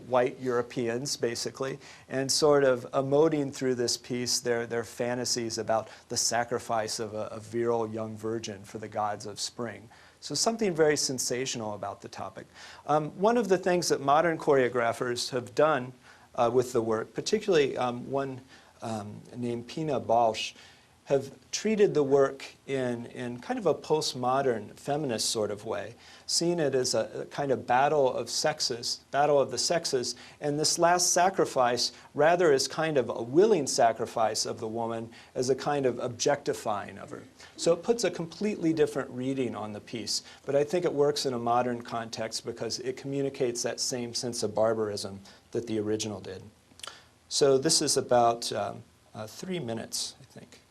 white Europeans, basically, and sort of emoting through this piece their fantasies about the sacrifice of a virile young virgin for the gods of spring. So something very sensational about the topic. One of the things that modern choreographers have done with the work, particularly one named Pina Bausch, have treated the work in kind of a postmodern feminist sort of way, seeing it as a kind of battle of the sexes, and this last sacrifice rather as kind of a willing sacrifice of the woman as a kind of objectifying of her. So it puts a completely different reading on the piece, but I think it works in a modern context because it communicates that same sense of barbarism that the original did. So this is about 3 minutes, I think.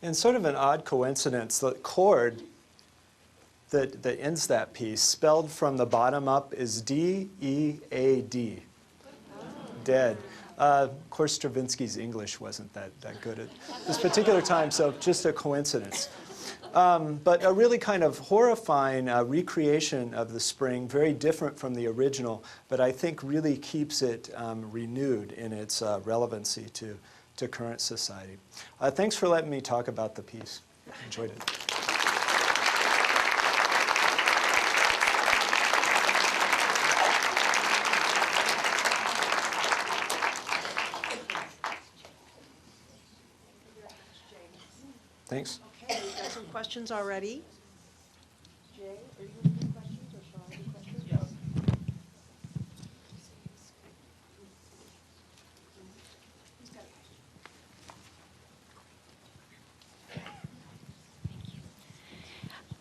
And sort of an odd coincidence, the chord that ends that piece, spelled from the bottom up, is D-E-A-D. Dead. Of course, Stravinsky's English wasn't that good at this particular time, so just a coincidence. But a really kind of horrifying recreation of the spring, very different from the original, but I think really keeps it renewed in its relevancy to current society. Thanks for letting me talk about the piece. Enjoyed it. questions already? Jay, are you going to do questions or shall I do questions? Yes.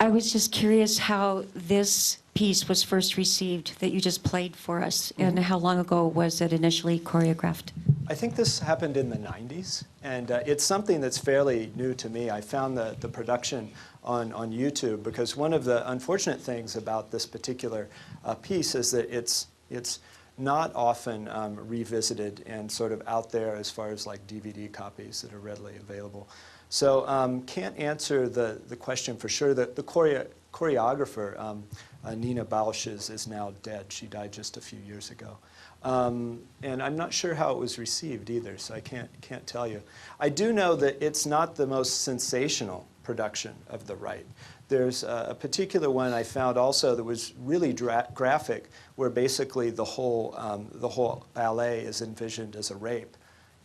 I was just curious how this piece was first received that you just played for us, and how long ago was it initially choreographed? I think this happened in the 90s, and it's something that's fairly new to me. I found the production on YouTube because one of the unfortunate things about this particular piece is that it's not often revisited and sort of out there as far as like DVD copies that are readily available. So can't answer the question for sure. The choreographer, Nina Bausch, is now dead. She died just a few years ago. And I'm not sure how it was received either, so I can't tell you. I do know that it's not the most sensational production of the Rite. There's a particular one I found also that was really graphic, where basically the whole ballet is envisioned as a rape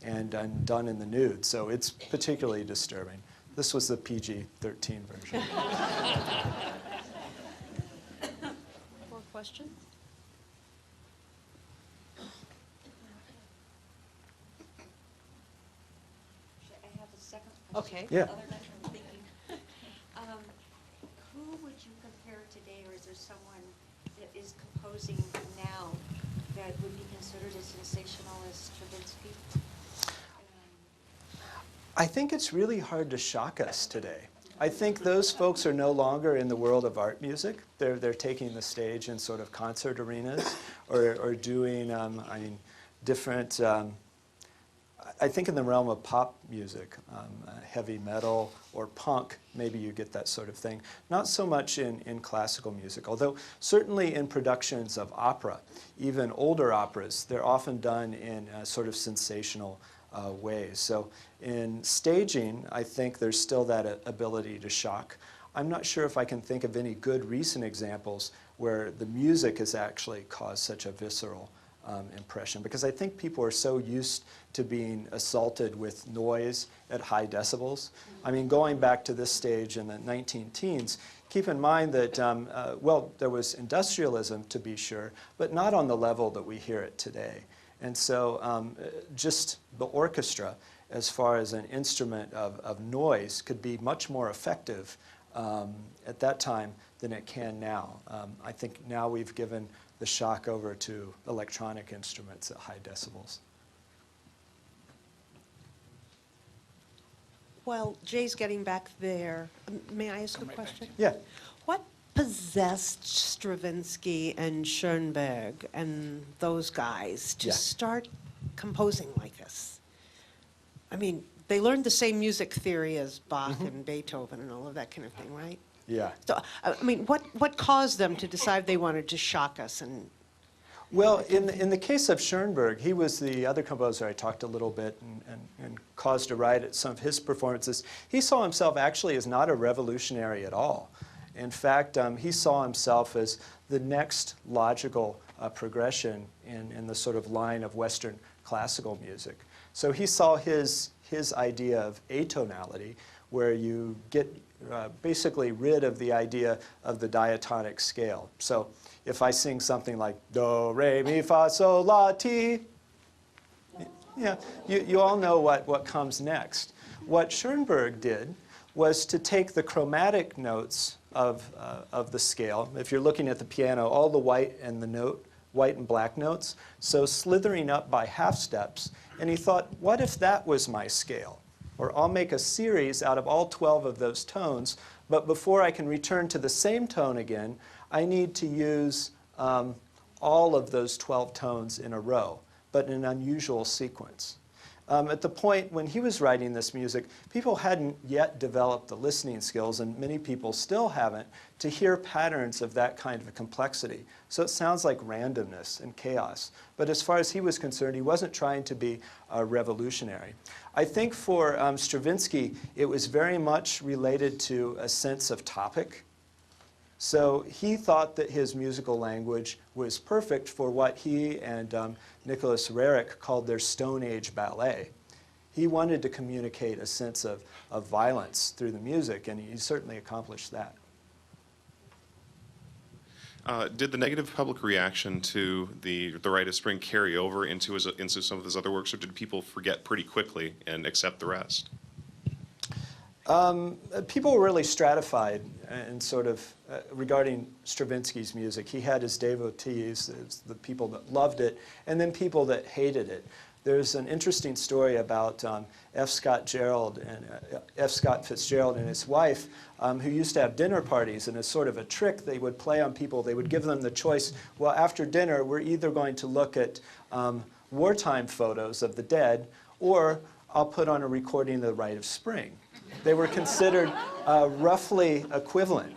and done in the nude. So it's particularly disturbing. This was the PG-13 version. More questions? I have a second question. Okay. Yeah. Other than I'm thinking, who would you compare today, or is there someone that is composing now that would be considered as sensational as Stravinsky? I think it's really hard to shock us today. I think those folks are no longer in the world of art music. They're taking the stage in sort of concert arenas or doing, different, I think in the realm of pop music, heavy metal or punk, maybe you get that sort of thing. Not so much in classical music, although certainly in productions of opera, even older operas, they're often done in sort of sensational ways. So in staging, I think there's still that ability to shock. I'm not sure if I can think of any good recent examples where the music has actually caused such a visceral impression, because I think people are so used to being assaulted with noise at high decibels. I mean, going back to this stage in the 19-teens, keep in mind that, well, there was industrialism, to be sure, but not on the level that we hear it today. And so just the orchestra, as far as an instrument of noise, could be much more effective at that time than it can now. I think now we've given the shock over to electronic instruments at high decibels. Well, Jay's getting back there. May I ask a question? Yeah. What possessed Stravinsky and Schoenberg and those guys to Yeah. start composing like this? I mean, they learned the same music theory as Bach and Beethoven and all of that kind of thing, right? Yeah. So, I mean, what caused them to decide they wanted to shock us? And Well, in the case of Schoenberg, he was the other composer I talked a little bit and caused a riot at some of his performances. He saw himself actually as not a revolutionary at all. In fact, he saw himself as the next logical progression in the sort of line of Western classical music. So he saw his idea of atonality, where you get basically rid of the idea of the diatonic scale. So if I sing something like do, re, mi, fa, sol, la, ti, yeah, you all know what comes next. What Schoenberg did was to take the chromatic notes of the scale. If you're looking at the piano, all the white and black notes, so slithering up by half steps. And he thought, what if that was my scale? Or I'll make a series out of all 12 of those tones, but before I can return to the same tone again, I need to use all of those 12 tones in a row, but in an unusual sequence. At the point when he was writing this music, people hadn't yet developed the listening skills, and many people still haven't, to hear patterns of that kind of complexity. So it sounds like randomness and chaos. But as far as he was concerned, he wasn't trying to be revolutionary. I think for Stravinsky, it was very much related to a sense of topic. So he thought that his musical language was perfect for what he and Nicholas Roerich called their Stone Age ballet. He wanted to communicate a sense of violence through the music, and he certainly accomplished that. Did the negative public reaction to the Rite of Spring carry over into some of his other works, or did people forget pretty quickly and accept the rest? People were really stratified and sort of regarding Stravinsky's music. He had his devotees, the people that loved it, and then people that hated it. There's an interesting story about F. Scott Fitzgerald and his wife, who used to have dinner parties, and as sort of a trick they would play on people, they would give them the choice, well, after dinner, we're either going to look at wartime photos of the dead, or I'll put on a recording of the Rite of Spring. They were considered roughly equivalent.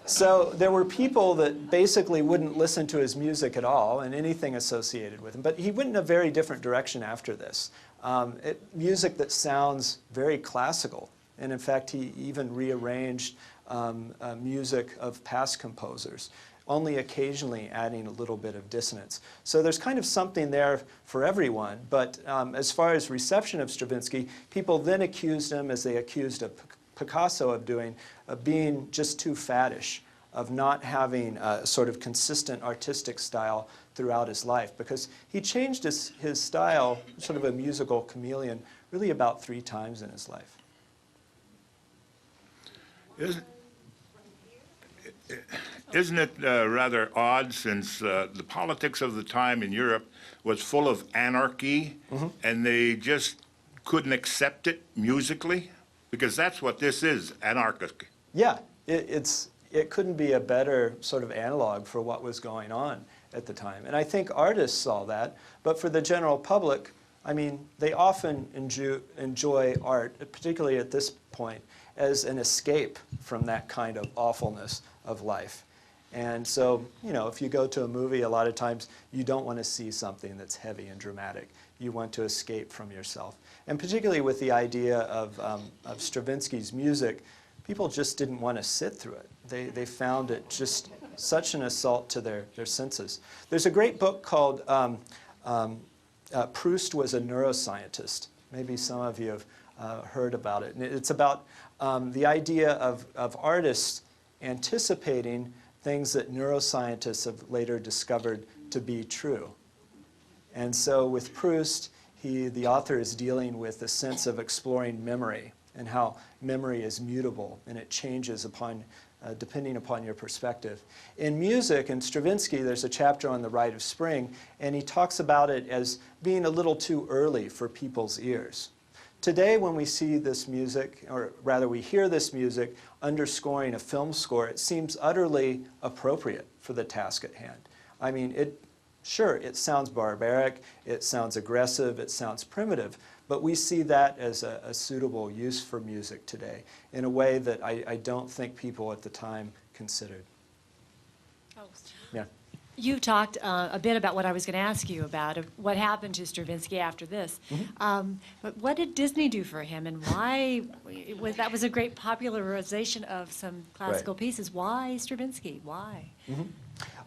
So there were people that basically wouldn't listen to his music at all and anything associated with him. But he went in a very different direction after this. Music that sounds very classical. And in fact, he even rearranged music of past composers, only occasionally adding a little bit of dissonance. So there's kind of something there for everyone. But as far as reception of Stravinsky, people then accused him, as they accused of Picasso of doing, of being just too faddish, of not having a sort of consistent artistic style throughout his life, because he changed his style, sort of a musical chameleon, really about 3 times in his life. Isn't it rather odd, since the politics of the time in Europe was full of anarchy, and they just couldn't accept it musically? Because that's what this is, anarchic. Yeah, it couldn't be a better sort of analog for what was going on at the time. And I think artists saw that, but for the general public, I mean, they often enjoy art, particularly at this point, as an escape from that kind of awfulness of life. And so, you know, if you go to a movie, a lot of times you don't want to see something that's heavy and dramatic. You want to escape from yourself. And particularly with the idea of Stravinsky's music, people just didn't want to sit through it. They found it just such an assault to their senses. There's a great book called Proust Was a Neuroscientist. Maybe some of you have heard about it. And it's about the idea of artists anticipating things that neuroscientists have later discovered to be true. And so with Proust, the author is dealing with the sense of exploring memory and how memory is mutable and it changes depending upon your perspective. In music, in Stravinsky, there's a chapter on the Rite of Spring, and he talks about it as being a little too early for people's ears. Today, when we see this music, or rather we hear this music underscoring a film score, it seems utterly appropriate for the task at hand. I mean, sure, it sounds barbaric, it sounds aggressive, it sounds primitive, but we see that as a suitable use for music today in a way that I don't think people at the time considered. Oh. Yeah. You talked a bit about what I was going to ask you about, what happened to Stravinsky after this. But what did Disney do for him, and why? That was a great popularization of some classical pieces. Why Stravinsky? Why?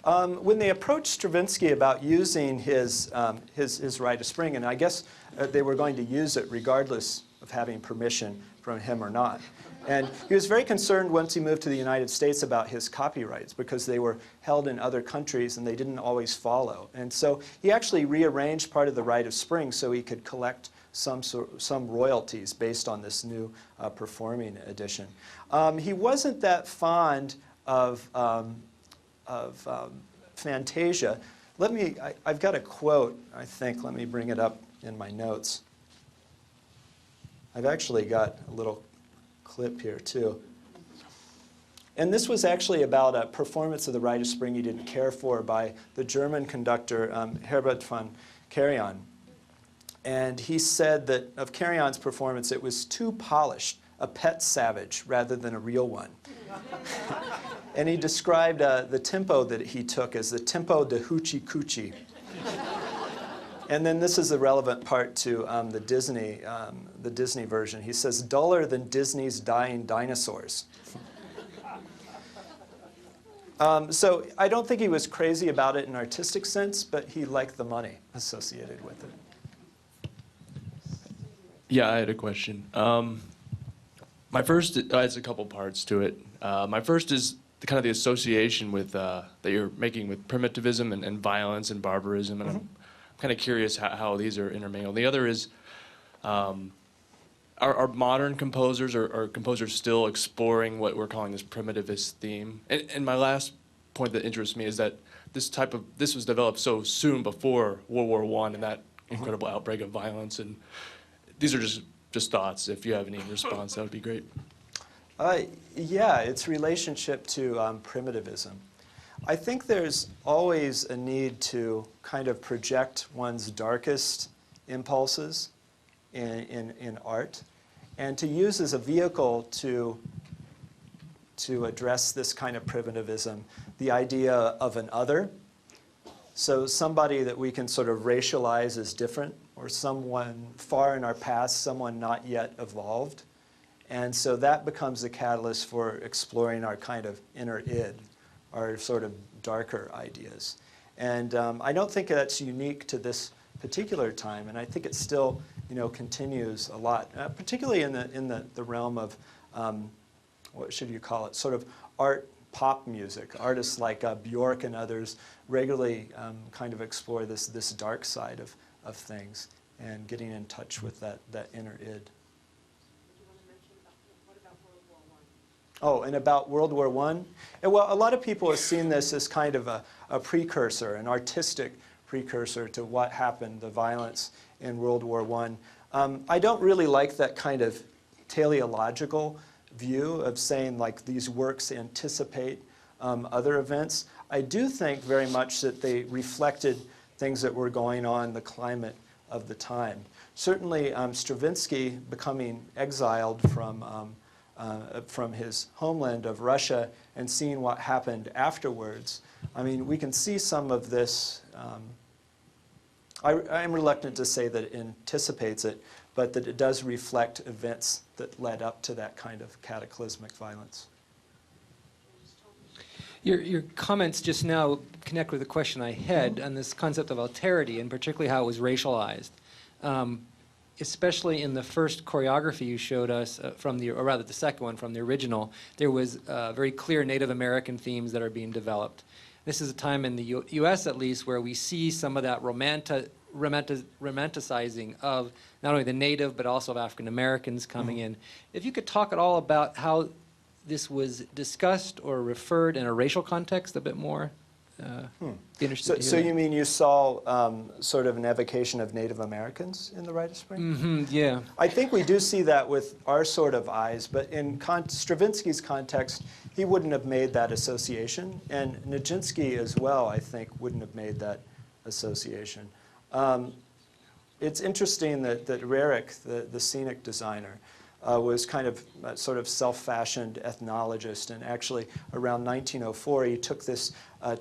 When they approached Stravinsky about using his Rite of Spring, and I guess they were going to use it regardless of having permission from him or not. And he was very concerned once he moved to the United States about his copyrights, because they were held in other countries and they didn't always follow. And so he actually rearranged part of the Rite of Spring so he could collect some royalties based on this new performing edition. He wasn't that fond of Fantasia. I've got a quote, I think. Let me bring it up in my notes. I've actually got a little clip here, too. And this was actually about a performance of the Rite of Spring he didn't care for by the German conductor Herbert von Karajan. And he said that of Karajan's performance, it was too polished, a pet savage rather than a real one. And he described the tempo that he took as the tempo de hoochie coochie. And then this is the relevant part to the Disney version. He says, duller than Disney's dying dinosaurs. So I don't think he was crazy about it in an artistic sense, but he liked the money associated with it. Yeah, I had a question. My first has a couple parts to it. My first is kind of the association with that you're making with primitivism and violence and barbarism, and I'm kind of curious how these are intermingled. The other is, are modern composers or composers still exploring what we're calling this primitivist theme? And my last point that interests me is that this was developed so soon before World War I and that incredible outbreak of violence. And these are just thoughts. If you have any response, that would be great. Yeah, its relationship to primitivism. I think there's always a need to kind of project one's darkest impulses in art, and to use as a vehicle to address this kind of primitivism the idea of an other. So somebody that we can sort of racialize as different, or someone far in our past, someone not yet evolved. And so that becomes the catalyst for exploring our kind of inner id, our sort of darker ideas. And I don't think that's unique to this particular time, and I think it still, continues a lot, particularly in the realm of, what should you call it, sort of art pop music. Artists like Bjork and others regularly kind of explore this dark side of things and getting in touch with that inner id. Oh, and about World War I? Well, a lot of people have seen this as kind of a precursor, an artistic precursor to what happened, the violence in World War I. I don't really like that kind of teleological view of saying like these works anticipate other events. I do think very much that they reflected things that were going on, the climate of the time. Certainly Stravinsky becoming exiled from his homeland of Russia and seeing what happened afterwards. I mean, we can see some of this. I'm reluctant to say that it anticipates it, but that it does reflect events that led up to that kind of cataclysmic violence. Your comments just now connect with the question I had on this concept of alterity, and particularly how it was racialized. Especially in the first choreography you showed us or rather the second one from the original, there was very clear Native American themes that are being developed. This is a time in the U.S. at least where we see some of that romanticizing of not only the Native but also of African Americans coming in. If you could talk at all about how this was discussed or referred in a racial context a bit more. Be interested to hear So that. you mean you saw sort of an evocation of Native Americans in the Rite of Spring? Mm-hmm, yeah. I think we do see that with our sort of eyes, but in Stravinsky's context, he wouldn't have made that association, and Nijinsky as well, I think, wouldn't have made that association. It's interesting that Roerich, the scenic designer, was kind of sort of self-fashioned ethnologist, and actually around 1904 he took this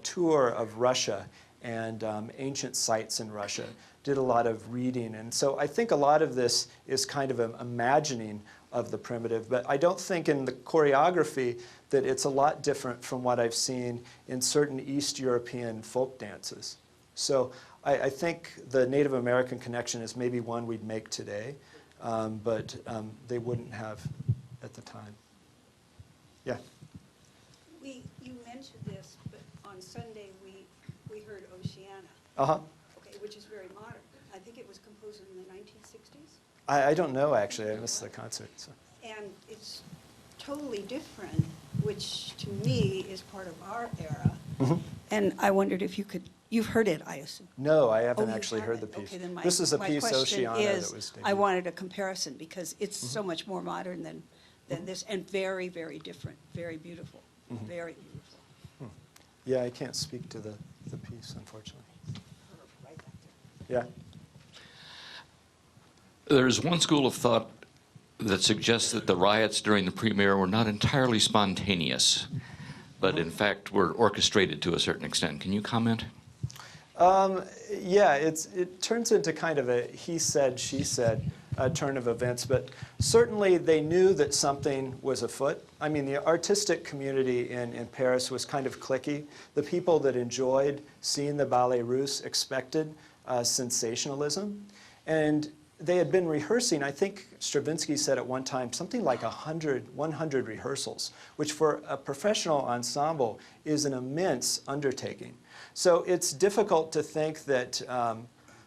tour of Russia and ancient sites in Russia, did a lot of reading, and so I think a lot of this is kind of an imagining of the primitive, but I don't think in the choreography that it's a lot different from what I've seen in certain East European folk dances. So I think the Native American connection is maybe one we'd make today, but they wouldn't have at the time. Yeah. You mentioned this, but on Sunday we heard Oceana, Uh-huh. okay, which is very modern. I think it was composed in the 1960s. I don't know, actually. I missed the concert. So. And it's totally different, which to me is part of our era. Mm-hmm. And I wondered if you've heard it, I assume. No, I haven't Oh, you actually heard the haven't? piece. Okay, then This is a my piece, question Oceana, is, that was I debuted. wanted a comparison because it's so much more modern than this, and very, very different, very beautiful, very beautiful. Yeah, I can't speak to the piece, unfortunately. Right back there. Yeah. There's one school of thought that suggests that the riots during the premiere were not entirely spontaneous, but in fact were orchestrated to a certain extent. Can you comment? Yeah, it turns into kind of a he said, she said turn of events, but certainly they knew that something was afoot. I mean, the artistic community in Paris was kind of cliquey. The people that enjoyed seeing the Ballet Russe expected sensationalism. And they had been rehearsing, I think Stravinsky said at one time, something like 100 rehearsals, which for a professional ensemble is an immense undertaking. So it's difficult to think that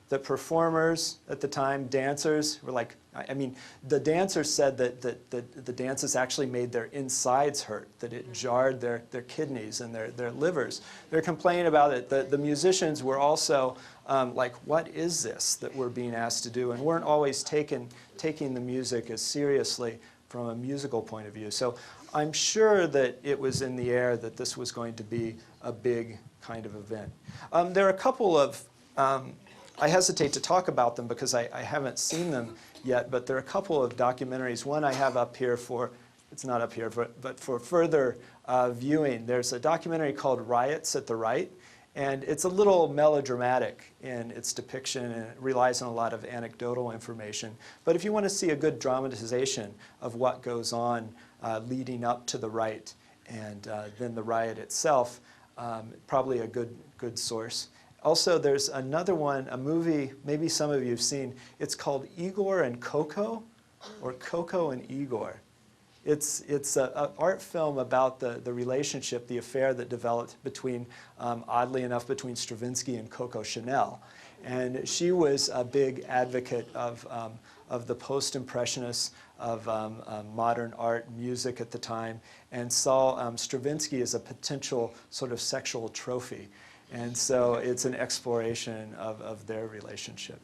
the performers at the time, dancers, were like, I mean, the dancers said that the dances actually made their insides hurt, that it jarred their kidneys and their livers. They're complaining about it. The musicians were also like, what is this that we're being asked to do? And weren't always taking the music as seriously from a musical point of view. So I'm sure that it was in the air that this was going to be a big kind of event. There are a couple of, I hesitate to talk about them because I haven't seen them yet, but there are a couple of documentaries. One I have up here for, it's not up here, but for further viewing. There's a documentary called Riots at the Right, and it's a little melodramatic in its depiction, and it relies on a lot of anecdotal information. But if you want to see a good dramatization of what goes on leading up to the riot and then the riot itself, probably a good source. Also, there's another one, a movie, maybe some of you have seen. It's called Igor and Coco, or Coco and Igor. It's an art film about the relationship, the affair that developed between, oddly enough, between Stravinsky and Coco Chanel. And she was a big advocate of the post-impressionists, of modern art and music at the time, and saw Stravinsky as a potential sort of sexual trophy. And so it's an exploration of their relationship.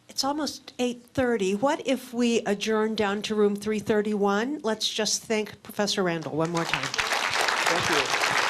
It's almost 8:30. What if we adjourn down to room 331? Let's just thank Professor Randall one more time. Thank you.